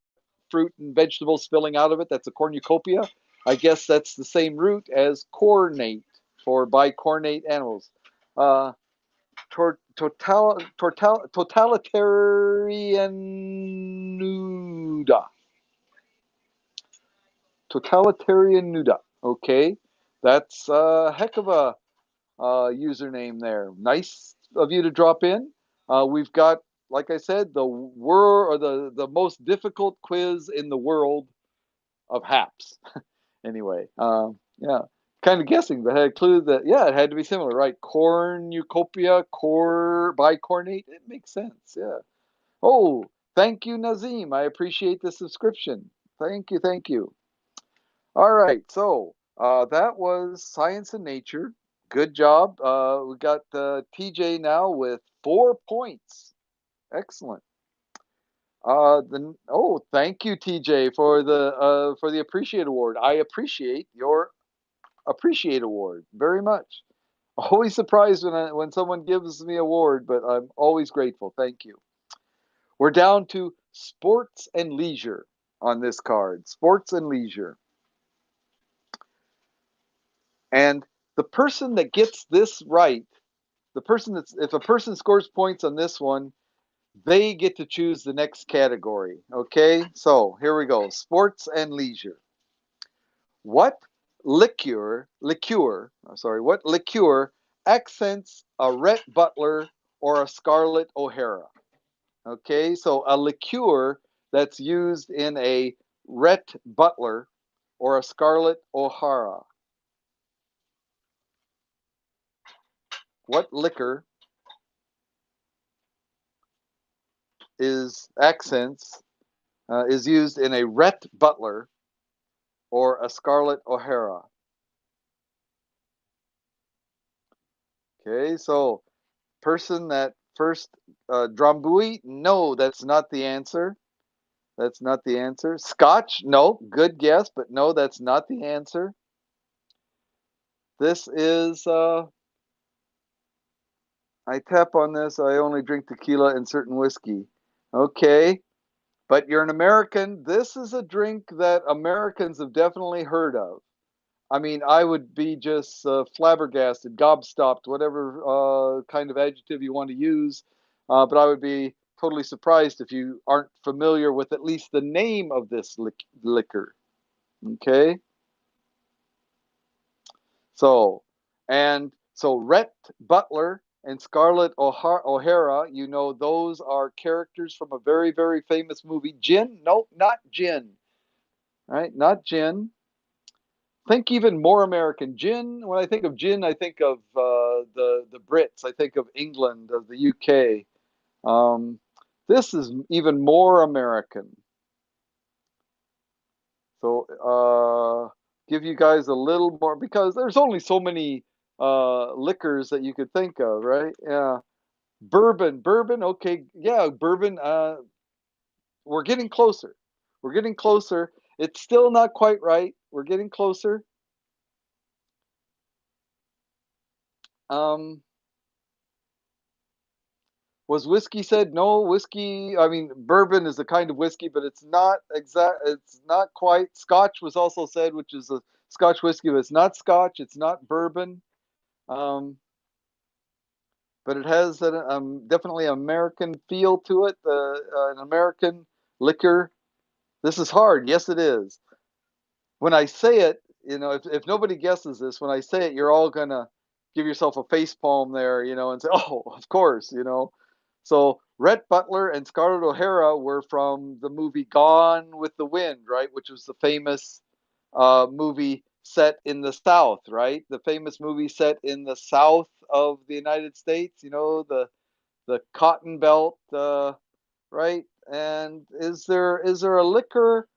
fruit and vegetables spilling out of it. That's a cornucopia. I guess that's the same root as cornate for bicornate animals. Uh, totalitarian nuda. Totalitarian nuda. Okay, that's a heck of a username there. Nice of you to drop in. We've got, like I said, the most difficult quiz in the world of Happs. Anyway, yeah, kind of guessing, but had a clue that yeah, it had to be similar, right? Cornucopia, bicornate. It makes sense. Yeah. Oh, thank you, Nazim. I appreciate the subscription. Thank you, thank you. All right, so that was science and nature. Good job. We got TJ now with 4 points. Excellent. Thank you, TJ, for the appreciate award. I appreciate your appreciate award very much. Always surprised when someone gives me award, but I'm always grateful. Thank you. We're down to sports and leisure on this card. Sports and leisure. And the person that gets this right, the person that's if a person scores points on this one, they get to choose the next category. Okay? So, here we go. Sports and leisure. What what liqueur accents a Rhett Butler or a Scarlett O'Hara? Okay, so a liqueur that's used in a Rhett Butler or a Scarlett O'Hara. What liquor is accents is used in a Rhett Butler or a Scarlett O'Hara? Okay, so person that first Drambuie, no, that's not the answer. That's not the answer. Scotch, no, good guess, but no, that's not the answer. This is I tap on this. I only drink tequila and certain whiskey. Okay. but you're an American. This is a drink that Americans have definitely heard of. I mean, I would be just flabbergasted, gobstopped, whatever kind of adjective you want to use. But I would be totally surprised if you aren't familiar with at least the name of this liquor. Okay, so Rhett Butler and Scarlett O'Hara, you know, those are characters from a very, very famous movie. Gin? No, not gin. Right? Not gin. Think even more American. Gin. When I think of gin, I think of the Brits. I think of England, of the UK. Um, this is even more American. So give you guys a little more because there's only so many liquors that you could think of, right? Yeah, bourbon, bourbon. Okay, yeah, bourbon. We're getting closer. We're getting closer. It's still not quite right. We're getting closer. Um, Was whiskey said? No, whiskey. I mean, bourbon is a kind of whiskey, but it's not exact. It's not quite. Scotch was also said, which is a Scotch whiskey, but it's not Scotch. It's not bourbon. Um, but it has definitely American feel to it. An American liquor. This is hard. Yes, it is. When I say it, you know, if nobody guesses this, when I say it, you're all gonna give yourself a face palm there, you know, and say, "Oh, of course," you know. So Rhett Butler and Scarlett O'Hara were from the movie Gone with the Wind, right, which was the famous movie set in the South, right? The famous movie set in the South of the United States. You know, the Cotton Belt. Right? And is there a liquor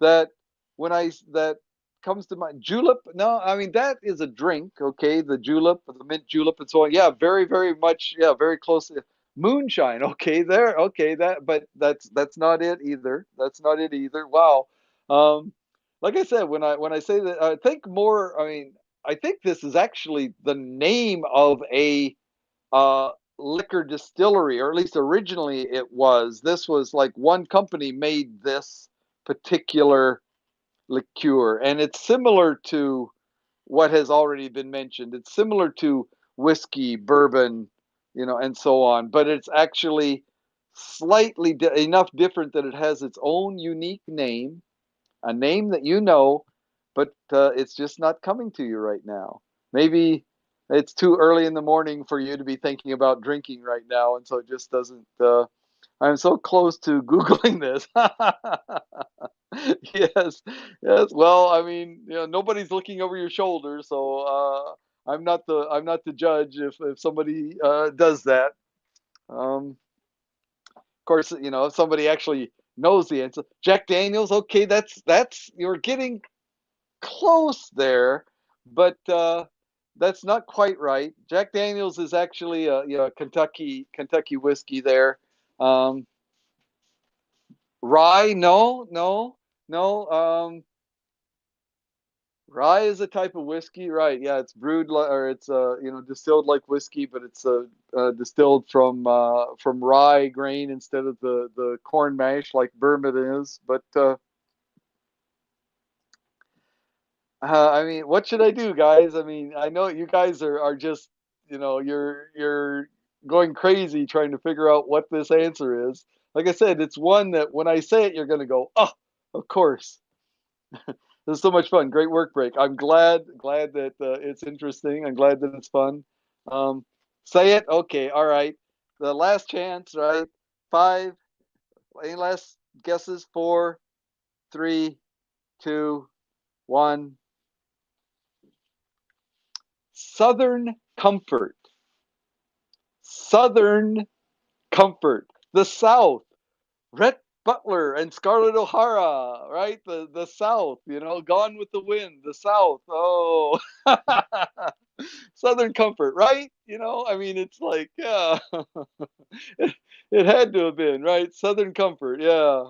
that that comes to mind? Julep? No, I mean that is a drink. Okay, the julep, the mint julep, and so on. Yeah, very, very much. Yeah, very close. Moonshine. Okay, there. Okay, but that's not it either. That's not it either. Wow. Um, like I said, when I say that, I think more. I mean, I think this is actually the name of a uh, liquor distillery, or at least originally it was. This was like one company made this particular liqueur, and it's similar to what has already been mentioned. It's similar to whiskey, bourbon, you know, and so on, but it's actually slightly enough different that it has its own unique name, a name that you know, but it's just not coming to you right now. Maybe it's too early in the morning for you to be thinking about drinking right now, and so it just doesn't. I'm so close to googling this. Yes, yes. Well, I mean, you know, nobody's looking over your shoulder, so I'm not the judge if somebody does that. Of course, you know, if somebody actually knows the answer, Jack Daniels. Okay, that's you're getting close there, but that's not quite right. Jack Daniels is actually a, you know, Kentucky whiskey there. Um, Rye, no, no, no. Rye is a type of whiskey, right? Yeah, it's brewed or it's you know, distilled like whiskey, but it's distilled from rye grain instead of the corn mash like bourbon is. But I mean, what should I do, guys? I mean, I know you guys are just, you know, you're going crazy trying to figure out what this answer is. Like I said, it's one that when I say it, you're going to go, oh, of course. This is so much fun. Great work break. I'm glad that it's interesting. I'm glad that it's fun. Um, say it. Okay. All right. The last chance, right? Five. Any last guesses? Four, three, two, one. Southern Comfort. Southern Comfort. The South. Rhett Butler and Scarlett O'Hara, right? The South, you know, Gone with the Wind, the South. Oh, Southern Comfort, right? You know, I mean, it's like, yeah, it had to have been, right? Southern Comfort, yeah.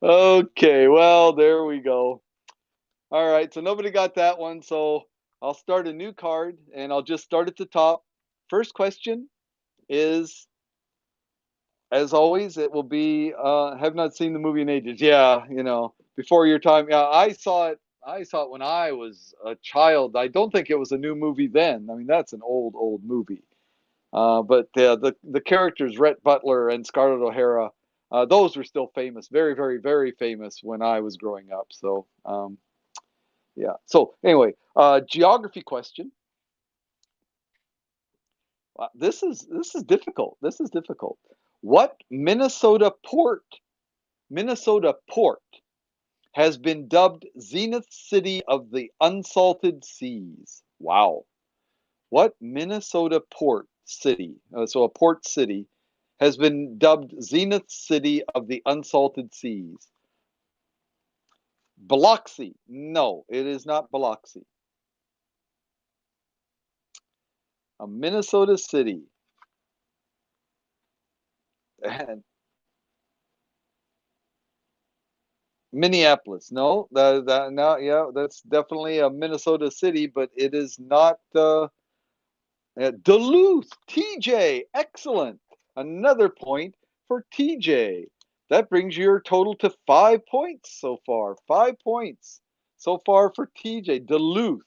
Okay, well, there we go. All right, so nobody got that one, so I'll start a new card and I'll just start at the top. First question is as always, it will be. Have not seen the movie in ages. Yeah, before your time. Yeah, I saw it. I saw it when I was a child. I don't think it was a new movie then. I mean, that's an old movie. But the characters Rhett Butler and Scarlett O'Hara, those were still famous, very very very famous when I was growing up. So yeah. So anyway, geography question. This is difficult. This is difficult. What Minnesota port has been dubbed Zenith City of the Unsalted Seas? Wow. What Minnesota port city, so a port city, has been dubbed Zenith City of the Unsalted Seas? Biloxi. No, it is not Biloxi. A Minnesota city. And Minneapolis. No, no, yeah, that's definitely a Minnesota city, but it is not Duluth. TJ, excellent. Another point for TJ. That brings your total to 5 points so far. 5 points so far for TJ. Duluth,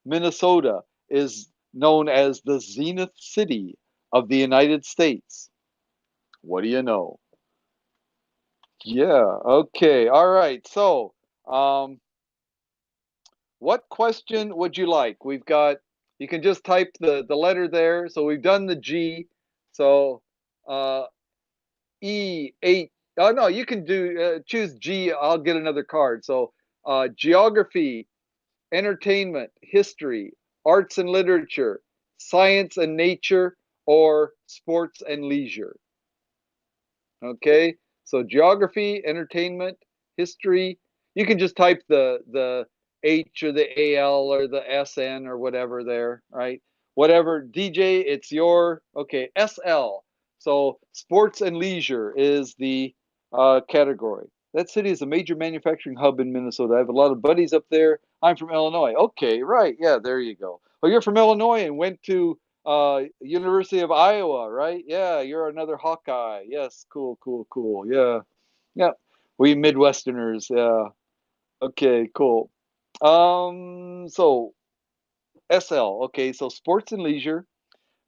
Minnesota is known as the Zenith City of the United States. What do you know? Yeah, okay, all right. So, um, what question would you like? You can just type the letter there. So we've done the G. So, uh, E8. Oh, no, you can choose G. I'll get another card. So, geography, entertainment, history, arts and literature, science and nature, or sports and leisure. Okay, so geography, entertainment, history. You can just type the H or the AL or the SN or whatever there, right? Whatever. DJ, it's your okay. SL. So sports and leisure is the category. That city is a major manufacturing hub in Minnesota. I have a lot of buddies up there. I'm from Illinois. Okay, right. Yeah, there you go. Oh, you're from Illinois and went to University of Iowa, right? Yeah, you're another Hawkeye. Yes, cool, cool, cool. Yeah, yeah. We Midwesterners. Yeah. Okay, cool. So SL. Okay, so sports and leisure.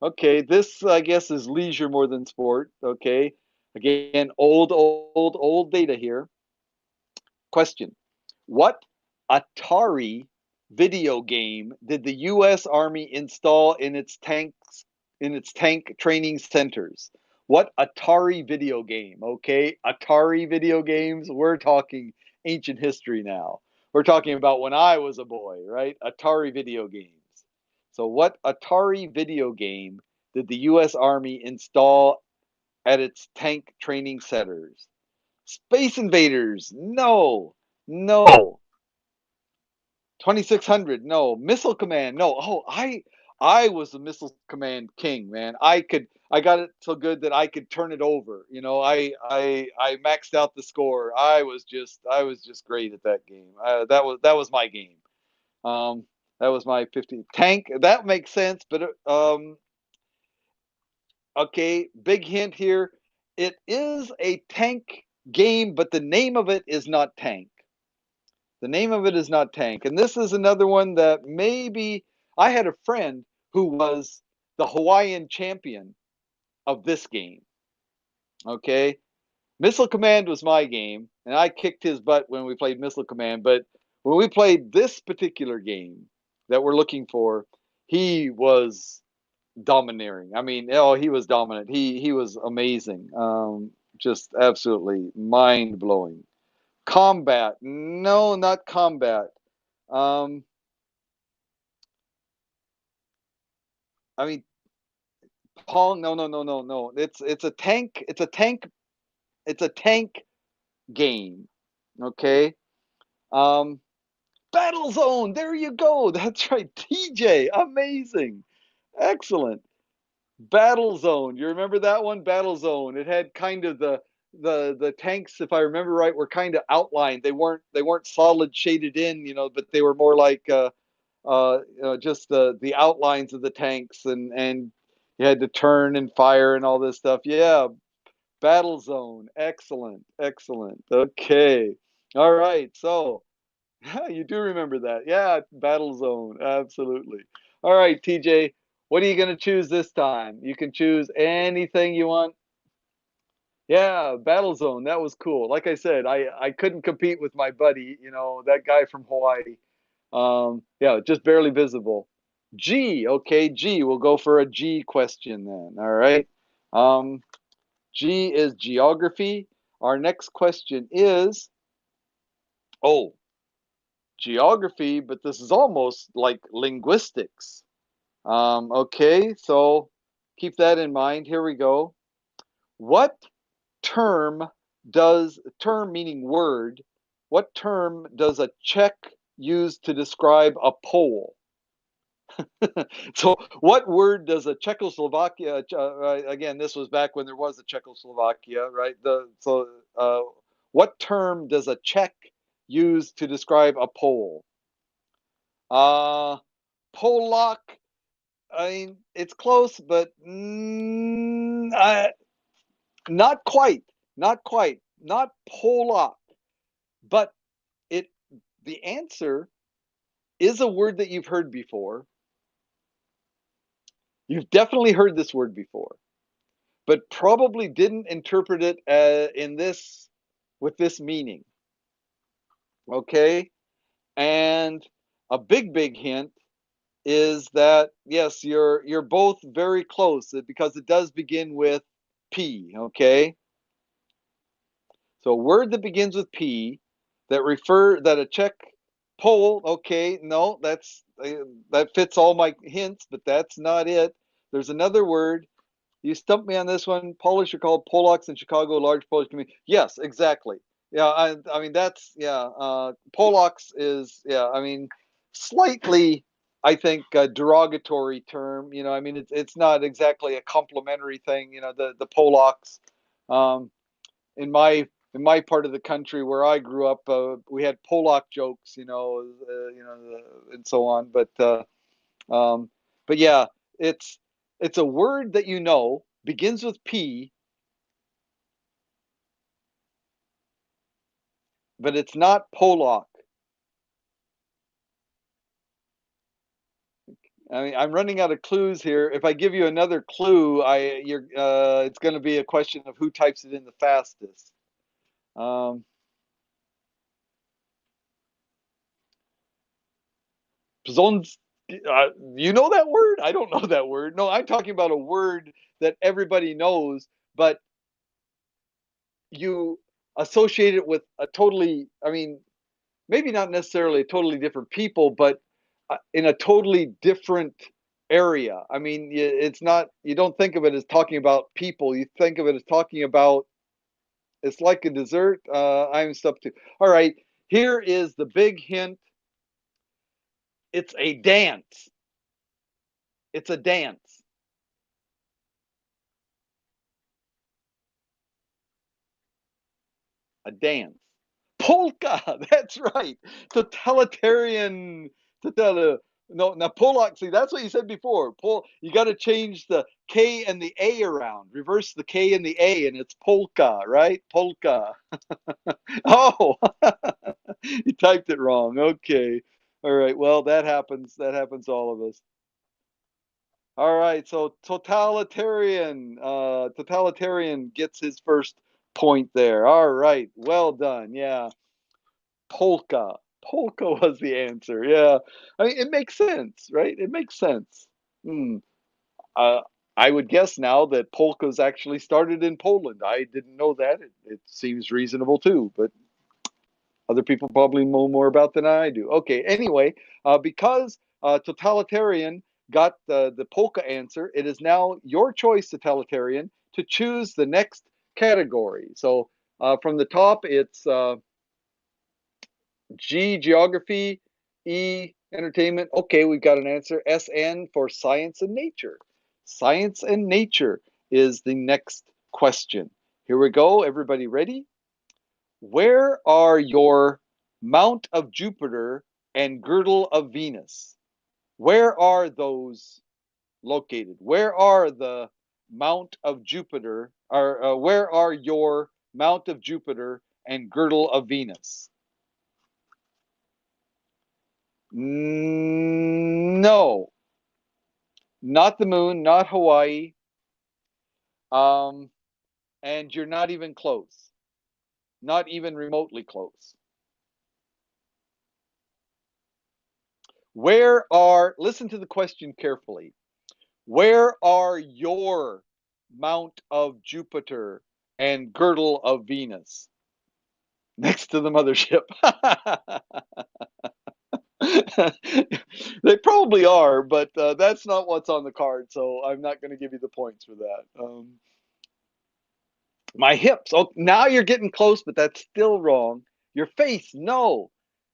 Okay, this I guess is leisure more than sport. Okay, again, old data here. Question: What Atari video game did the U.S. Army install in its tank training centers? What Atari video game? Okay, Atari video games. We're talking ancient history now. We're talking about when I was a boy, right? Atari video games. So, what Atari video game did the U.S. Army install at its tank training centers? Space Invaders. No. No. 2600. No. Missile Command. No. Oh, I was the Missile Command king, man. I got it so good that I could turn it over. I maxed out the score. I was just great at that game. That was my game. Um that was my 50 tank. That makes sense, but okay, big hint here. It is a tank game, but the name of it is not Tank. The name of it is not Tank. And this is another one that maybe I had a friend who was the Hawaiian champion of this game. Okay. Missile Command was my game, and I kicked his butt when we played Missile Command. But when we played this particular game that we're looking for, he was domineering. I mean, oh, he was dominant. He was amazing. Just absolutely mind blowing. Combat? No, not combat. Um, I mean, Pong? No, no, no, no, no. It's a tank. It's a tank. It's a tank game. Okay. Um, Battle Zone. There you go. That's right. TJ. Amazing. Excellent. Battle Zone. You remember that one? Battle Zone. It had kind of the tanks, if I remember right, were kind of outlined. They weren't solid shaded in, but they were more like just the outlines of the tanks, and You had to turn and fire and all this stuff. Yeah, battle zone. Excellent, excellent. Okay, all right. So you do remember that. Yeah, battle zone. Absolutely. All right, TJ. What are you going to choose this time? You can choose anything you want. Yeah, battle zone. That was cool. Like I said, I couldn't compete with my buddy. That guy from Hawaii. Yeah, just barely visible. G. Okay, G. We'll go for a G question then. All right. Um, G is geography. Our next question is, oh, geography, but this is almost like linguistics. Okay, so keep that in mind. Here we go. What term term meaning word, what term does a Czech use to describe a Pole? So, what word does a Czechoslovakia? Again, this was back when there was a Czechoslovakia, right? What term does a Czech use to describe a Pole? Uh, Polak. I mean, it's close, but not quite. Not quite. Not Polak. But it. The answer is a word that you've heard before. You've definitely heard this word before, but probably didn't interpret it in this with this meaning. Okay, and a big hint is that yes, you're both very close because it does begin with P. Okay, so a word that begins with P that a Czech Pole. Okay, no, that fits all my hints, but that's not it. There's another word. You stumped me on this one. Polish are called Polacks in Chicago, large Polish community. Yes, exactly. Yeah, I mean that's yeah. Polacks is yeah. I mean, slightly, I think, a derogatory term. I mean it's not exactly a complimentary thing. The Polacks. Um, in my part of the country where I grew up, we had Polak jokes. And so on. Um, but yeah, it's it's a word that begins with P, but it's not Polak. I mean, I'm running out of clues here. If I give you another clue, it's going to be a question of who types it in the fastest. Um, Pzons, you know that word? I don't know that word. No, I'm talking about a word that everybody knows, but you associate it with a totally, I mean, maybe not necessarily a totally different people, but in a totally different area. I mean, it's not, you don't think of it as talking about people. You think of it as talking about, it's like a dessert. I'm stuck too. All right. Here is the big hint. It's a dance. It's a dance. A dance. Polka. That's right. Totalitarian. Total, no, now Polak. See, that's what you said before. You got to change the K and the A around. Reverse the K and the A, and it's polka, right? Polka. Oh, you typed it wrong. Okay. All right. Well, that happens. That happens to all of us. All right. So totalitarian gets his first point there. All right. Well done. Yeah. Polka. Polka was the answer. Yeah. I mean, it makes sense, right? It makes sense. Hmm. Uh, I would guess now that polkas actually started in Poland. I didn't know that. It seems reasonable too, but other people probably know more about than I do. Okay. Anyway, because totalitarian got the polka answer, it is now your choice, totalitarian, to choose the next category. So from the top, it's G, geography. E, entertainment. Okay, we've got an answer. SN for science and nature. Science and nature is the next question. Here we go. Everybody ready? Where are your Mount of Jupiter and Girdle of Venus? Where are those located? Where are the Mount of Jupiter, or where are your Mount of Jupiter and girdle of Venus? No, not the moon, not Hawaii, um, and you're not even close, not even remotely close. Listen to the question carefully. Where are your Mount of Jupiter and girdle of Venus? Next to the mothership. They probably are, but that's not what's on the card, so I'm not going to give you the points for that. My hips. Oh, now you're getting close, but that's still wrong. Your face. No.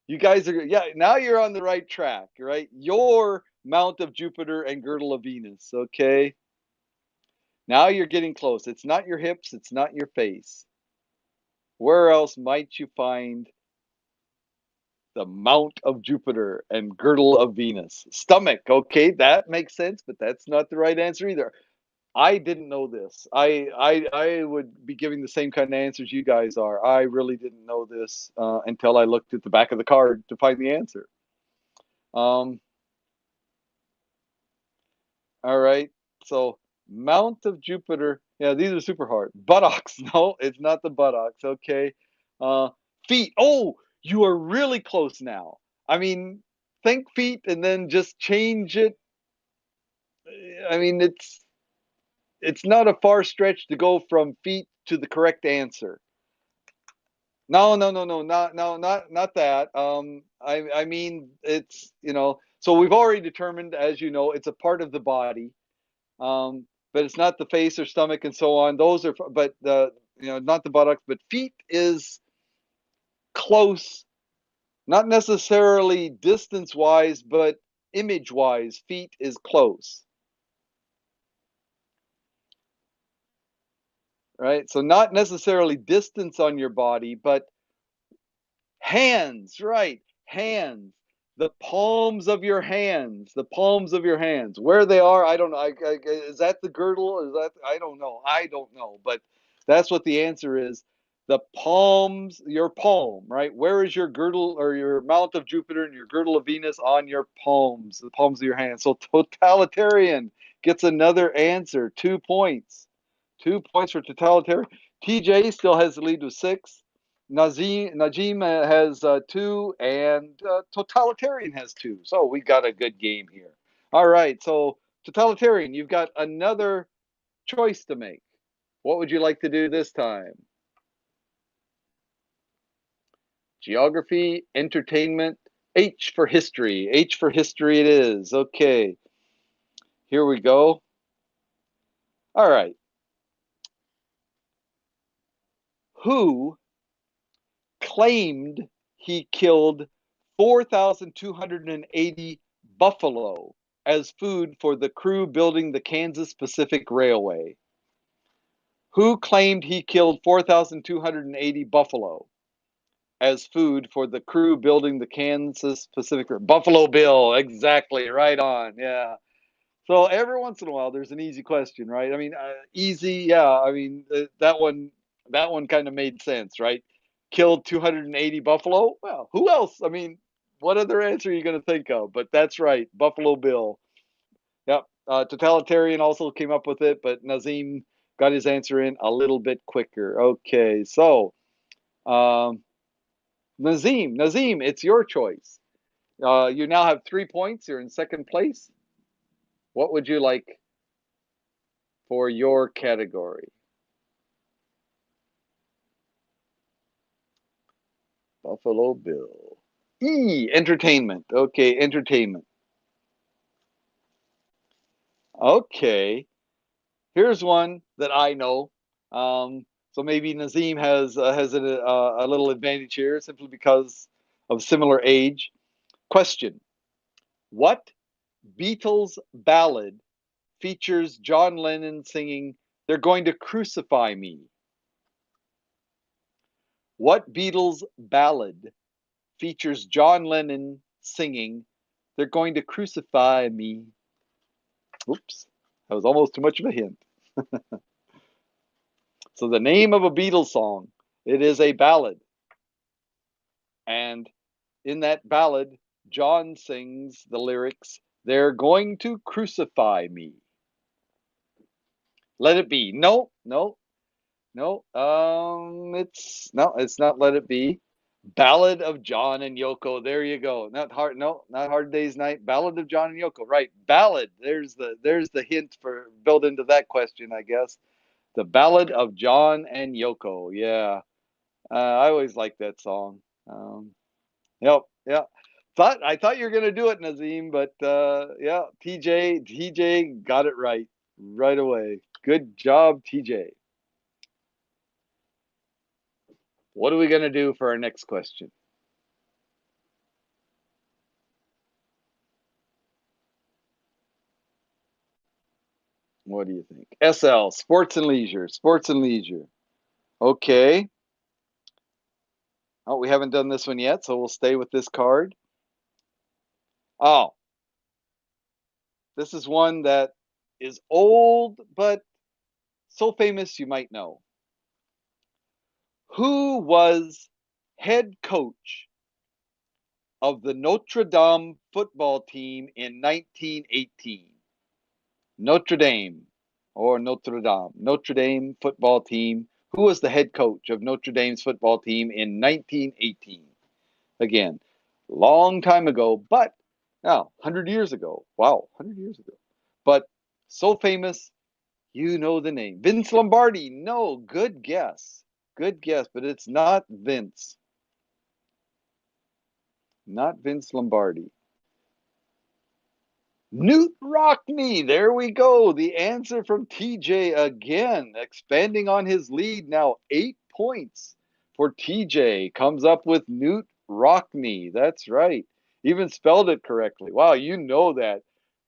You guys are, yeah, now you're on the right track, right? Your Mount of Jupiter and girdle of Venus, okay? Now you're getting close. It's not your hips, it's not your face. Where else might you find the Mount of Jupiter and girdle of Venus? Stomach. Okay, that makes sense, but that's not the right answer either. I didn't know this. I would be giving the same kind of answers you guys are. I really didn't know this until I looked at the back of the card to find the answer. Um, all right. So Mount of Jupiter. Yeah, these are super hard. Buttocks. No, it's not the buttocks. Okay. Uh, feet. Oh, you are really close now. I mean, think feet and then just change it. I mean, it's not a far stretch to go from feet to the correct answer. No, no, no, no, not that. I mean, it's So we've already determined, as you know, it's a part of the body. But it's not the face or stomach and so on. Those are, but the not the buttocks, but feet is close, not necessarily distance wise, but image wise. Feet is close, right? So not necessarily distance on your body, but hands, right? Hands. The palms of your hands. The palms of your hands. Where they are, I don't know. Is that the girdle? Is that I don't know. I don't know. But that's what the answer is. The palms, your palm, right? Where is your girdle or your Mount of Jupiter and your girdle of Venus on your palms, the palms of your hands? So totalitarian gets another answer. 2 points. 2 points for totalitarian. TJ still has the lead with six. Najim has two, and Totalitarian has two. So we got a good game here. All right, so Totalitarian, you've got another choice to make. What would you like to do this time? Geography, entertainment, H for history. H for history it is. Okay, here we go. All right. Who claimed he killed 4,280 buffalo as food for the crew building the Kansas Pacific Railway? Who claimed he killed 4,280 buffalo as food for the crew building the Kansas Pacific Railway? Buffalo Bill, exactly, right on. Yeah. So every once in a while, there's an easy question, right? I mean, easy, yeah. I mean, that one kind of made sense, right? Killed 280 buffalo. Well, who else? I mean, what other answer are you going to think of? But that's right, Buffalo Bill. Yep. Totalitarian also came up with it, but Nazim got his answer in a little bit quicker. Okay, so um, Nazim, it's your choice. You now have 3 points. You're in second place. What would you like for your category? Buffalo Bill. Entertainment. Okay, entertainment. Okay, here's one that I know. So maybe Nazim has a little advantage here simply because of similar age. Question: What Beatles ballad features John Lennon singing "They're going to crucify me"? What Beatles ballad features John Lennon singing "They're going to crucify me"? Oops, that was almost too much of a hint. So the name of a Beatles song, it is a ballad, and in that ballad, John sings the lyrics, "They're going to crucify me." Let it be. No, no, no. It's no, it's not. Let it be. Ballad of John and Yoko. There you go. Not hard. No, not Hard Day's Night. Ballad of John and Yoko. Right. Ballad. There's the hint for built into that question, I guess. The Ballad of John and Yoko. Yeah. I always liked that song. Yep. Yeah. I thought you were gonna do it, Nazim, but yeah, TJ got it right away. Good job, TJ. What are we gonna do for our next question? What do you think? SL, sports and leisure, sports and leisure. Okay. Oh, we haven't done this one yet, so we'll stay with this card. Oh, this is one that is old, but so famous you might know. Who was head coach of the Notre Dame football team in 1918? Notre Dame or Notre Dame. Notre Dame football team. Who was the head coach of Notre Dame's football team in 1918? Again, long time ago, but now 100 years ago. Wow, 100 years ago. But so famous, you know the name. Vince Lombardi. No, good guess. Good guess, but it's not Vince. Not Vince Lombardi. Newt Rockney. There we go. The answer from TJ again, expanding on his lead now. 8 points for TJ. Comes up with Newt Rockney. That's right. Even spelled it correctly. Wow, you know that.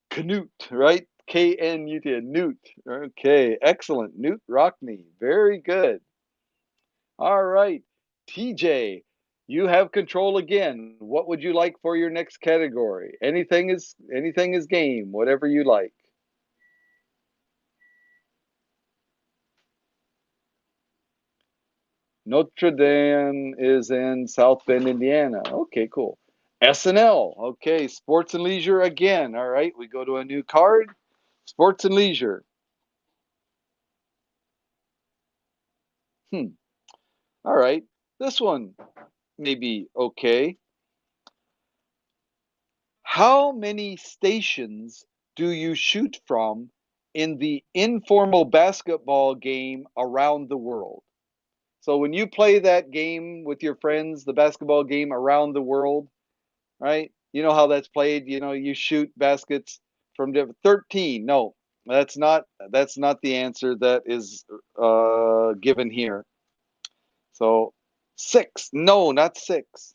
Knut, right? Knut. Newt. Okay, excellent. Newt Rockney. Very good. All right. TJ, you have control again. What would you like for your next category? Anything is game, whatever you like. Notre Dame is in South Bend, Indiana. Okay, cool. SNL. Okay, sports and leisure again. All right, we go to a new card. Sports and leisure. Hmm. All right. This one may be okay. How many stations do you shoot from in the informal basketball game around the world? So when you play that game with your friends, the basketball game around the world, right? You know how that's played, you shoot baskets from 13. No, that's not the answer that is given here. So 6. No, not 6.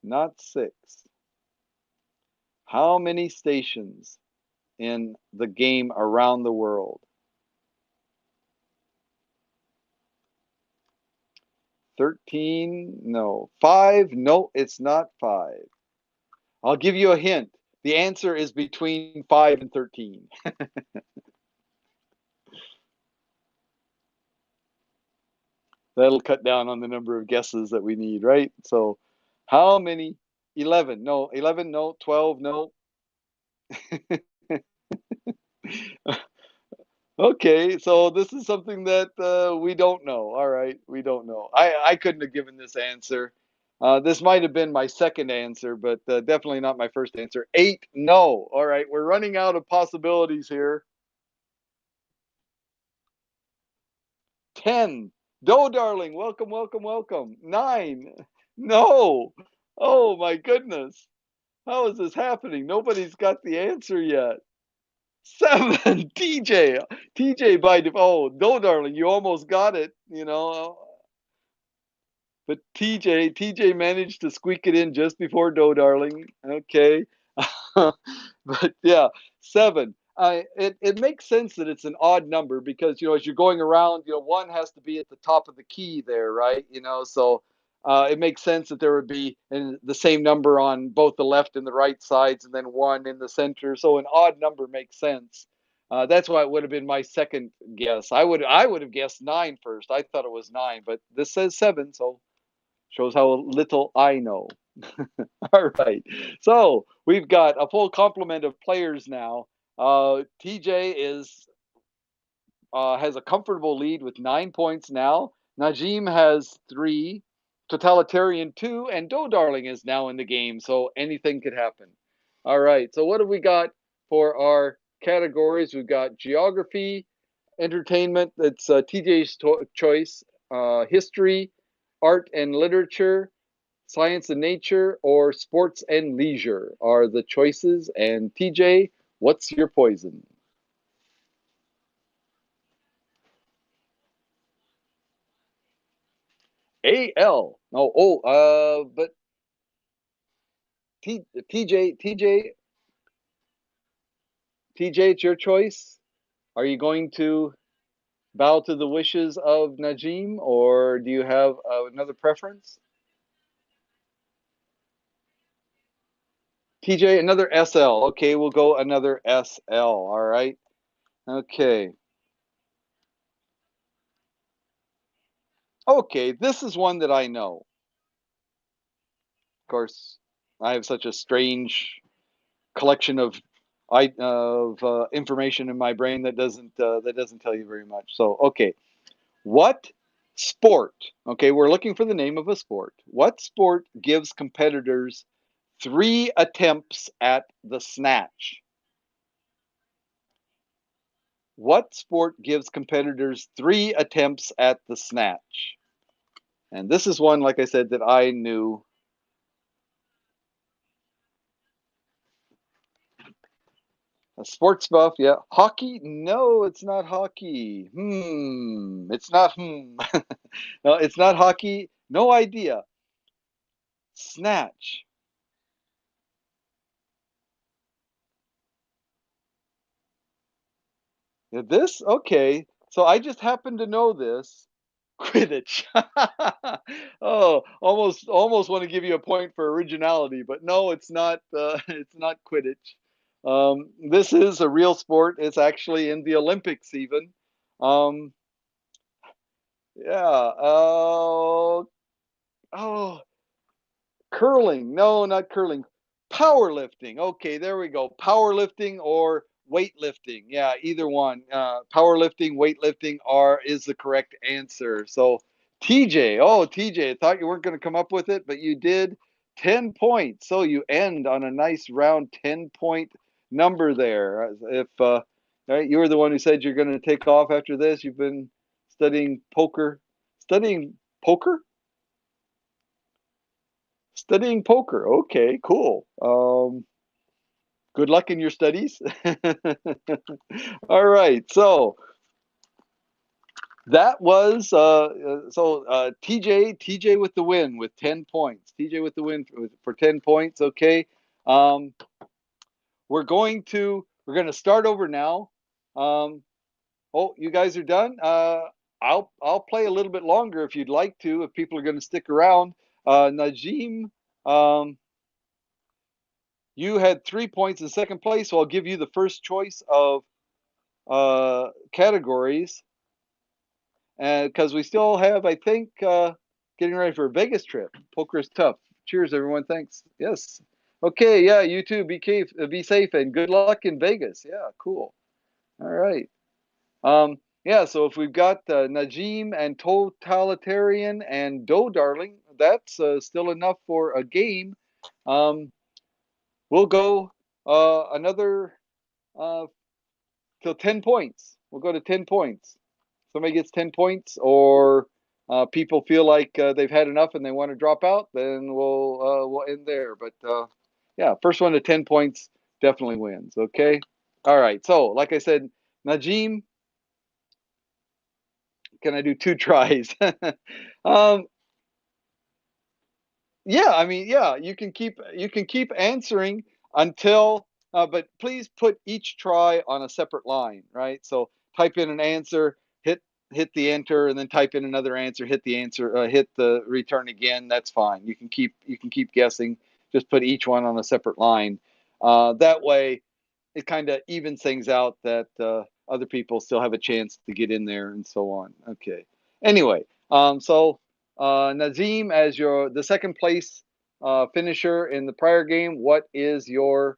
Not 6. How many stations in the game around the world? 13? No. 5? No, it's not 5. I'll give you a hint. The answer is between 5 and 13. That'll cut down on the number of guesses that we need, right? So, how many? 11. No. 11. No. 12. No. Okay, so this is something that we don't know. All right, we don't know. I couldn't have given this answer. This might have been my second answer, but definitely not my first answer. 8, no. All right, we're running out of possibilities here. 10, Doe Darling, welcome, welcome, welcome. 9, no. Oh my goodness. How is this happening? Nobody's got the answer yet. 7, TJ by default. Oh, Doe Darling, you almost got it. But TJ managed to squeak it in just before Doe Darling. Okay. But yeah, 7. It makes sense that it's an odd number because as you're going around, one has to be at the top of the key there, right? So it makes sense that there would be the same number on both the left and the right sides, and then one in the center. So an odd number makes sense. That's why it would have been my second guess. I would have guessed nine first. I thought it was nine, but this says seven, so shows how little I know. All right. So we've got a full complement of players now. TJ is has a comfortable lead with 9 points now. Najim has three, Totalitarian two, and Doe Darling is now in the game. So anything could happen. All right. So what have we got for our categories? We've got geography, entertainment. That's TJ's choice. History, art and literature, science and nature, or sports and leisure are the choices. And TJ, what's your poison? AL. No, but TJ, it's your choice. Are you going to bow to the wishes of Najim, or do you have another preference? TJ, another SL. Okay, we'll go another SL. All right. Okay. Okay, this is one that I know. Of course, I have such a strange collection of information in my brain that doesn't tell you very much. So, okay, what sport? Okay, we're looking for the name of a sport. What sport gives competitors three attempts at the snatch? What sport gives competitors three attempts at the snatch? And this is one, like I said, that I knew. A sports buff, yeah. Hockey? No, it's not hockey. It's not. No, it's not hockey. No idea. Snatch. Yeah, this? Okay. So I just happen to know this. Quidditch. Oh, almost want to give you a point for originality, but no, it's not. It's not Quidditch. This is a real sport. It's actually in the Olympics, even. Um, yeah. Oh, curling. No, not curling. Powerlifting. Okay, there we go. Powerlifting or weightlifting. Yeah, either one. Powerlifting, weightlifting are is the correct answer. So TJ, oh TJ, I thought you weren't going to come up with it, but you did. 10 points. So you end on a nice round 10-point number there. If right, you were the one who said you're going to take off after this. You've been studying poker. Studying poker? Studying poker. Okay, cool. Good luck in your studies. All right. So that was TJ with the win with 10 points. TJ with the win for 10 points. Okay. Um, we're going to start over now. Um, oh, you guys are done. I'll play a little bit longer if you'd like to. If people are going to stick around. Najim. Um, You had 3 points in second place, so I'll give you the first choice of categories because we still have, I think, getting ready for a Vegas trip. Poker is tough. Cheers, everyone. Thanks. Yes. Okay. Yeah. You too. Be safe, and good luck in Vegas. Yeah. Cool. All right. Yeah. So if we've got Najim and Totalitarian and Doe Darling, that's still enough for a game. Um, we'll go another uh, till 10 points. We'll go to 10 points. Somebody gets 10 points, or people feel like they've had enough and they want to drop out, then we'll end there. But yeah, first one to 10 points definitely wins. Okay. All right. So, like I said, Najim, can I do two tries? um, Yeah, I mean, yeah, you can keep answering until, but please put each try on a separate line, right? So type in an answer, hit hit the enter and then type in another answer, hit the answer, hit the return again. That's fine. You can keep guessing. Just put each one on a separate line. That way, it kind of evens things out that other people still have a chance to get in there and so on. Okay. Anyway, Nazim, as the second place finisher in the prior game, what is your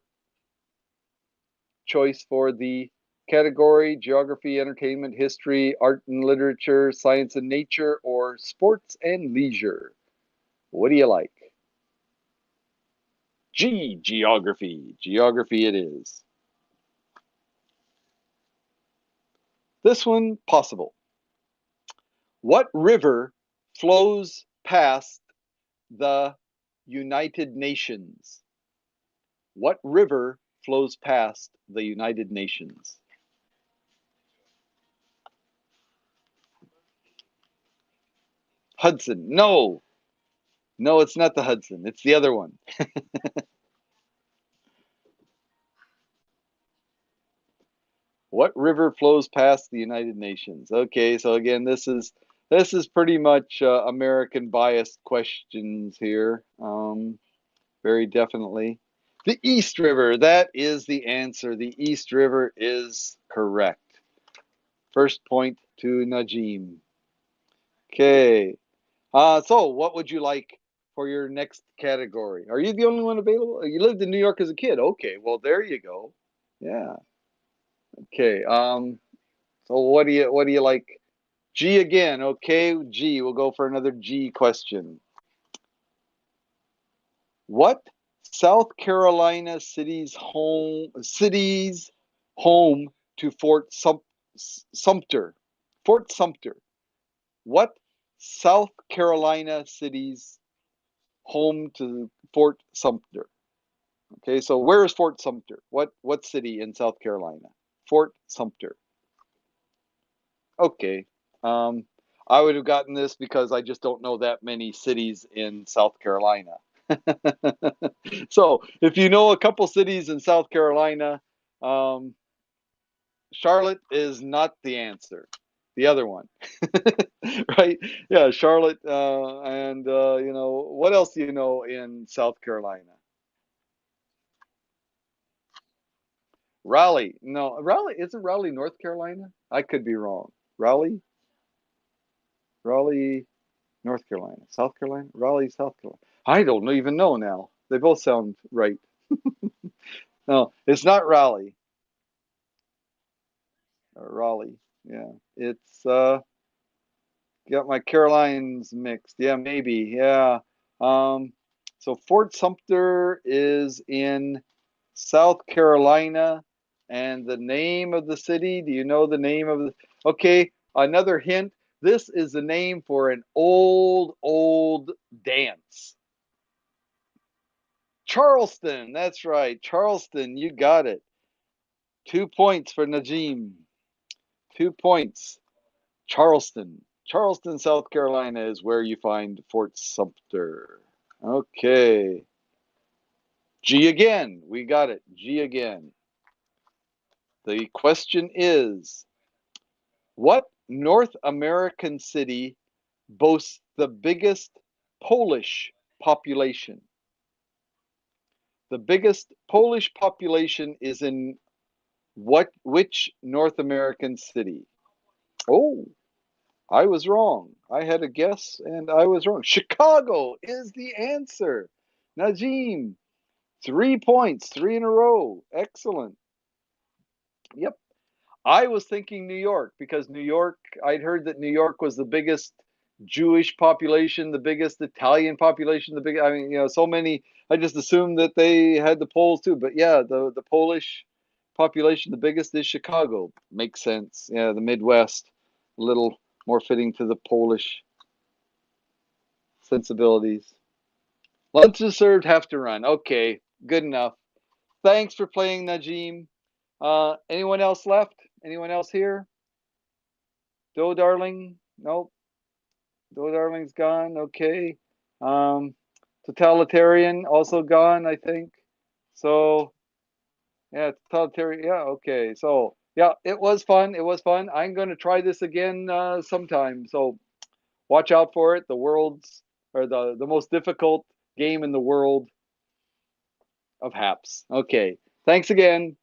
choice for the category: geography, entertainment, history, art and literature, science and nature, or sports and leisure? What do you like? Geography. Geography it is. This one possible. What river flows past the United Nations? What river flows past the United Nations? Hudson. No. No, it's not the Hudson. It's the other one. What river flows past the United Nations? Okay, so again, this is pretty much American biased questions here. Very definitely. The East River. That is the answer. The East River is correct. First point to Najim. Okay. So what would you like for your next category? Are you the only one available? You lived in New York as a kid. Okay. Well, there you go. Yeah. Okay. So what do you like? G again. Okay. G. We'll go for another G question. What South Carolina city's home to Sumter? Fort Sumter. What South Carolina city's home to Fort Sumter? Okay, so where is Fort Sumter? What city in South Carolina? Fort Sumter. Okay. Um, I would have gotten this because I just don't know that many cities in South Carolina. So if you know a couple cities in South Carolina, um, Charlotte is not the answer. The other one, right? Yeah, Charlotte, and what else do you know in South Carolina? Raleigh. No, Raleigh isn't Raleigh, North Carolina. I could be wrong. Raleigh, Raleigh, North Carolina, South Carolina, Raleigh, South Carolina. I don't even know now. They both sound right. No, it's not Raleigh. Raleigh. Yeah, it's got my Carolines mixed. Yeah, maybe. Yeah. Um, so Fort Sumter is in South Carolina, and the name of the city. Do you know the name of the? Okay, another hint. This is the name for an old dance. Charleston. That's right, Charleston. You got it. 2 points for Najim. 2 points. Charleston. Charleston, South Carolina is where you find Fort Sumter. Okay. G again. We got it. G again. The question is, what North American city boasts the biggest Polish population? The biggest Polish population is in which North American city? Oh, I was wrong. I had a guess and I was wrong. Chicago is the answer. Najim, 3 points, three in a row. Excellent. Yep. I was thinking New York because New York, I'd heard that New York was the biggest Jewish population, the biggest Italian population, I mean, so many. I just assumed that they had the Poles too. But yeah, the Polish population, the biggest is Chicago. Makes sense. Yeah, the Midwest, a little more fitting to the Polish sensibilities. Lunch is served, have to run. Okay, good enough. Thanks for playing, Najim. Anyone else left? Anyone else here? Doe Darling? Nope. Doe Darling's gone. Okay. Um, Totalitarian also gone, I think. So yeah, totalitarian. Yeah. Okay. So Yeah, it was fun. It was fun. I'm going to try this again sometime. So watch out for it. The world's or the most difficult game in the world of Haps. Okay. Thanks again.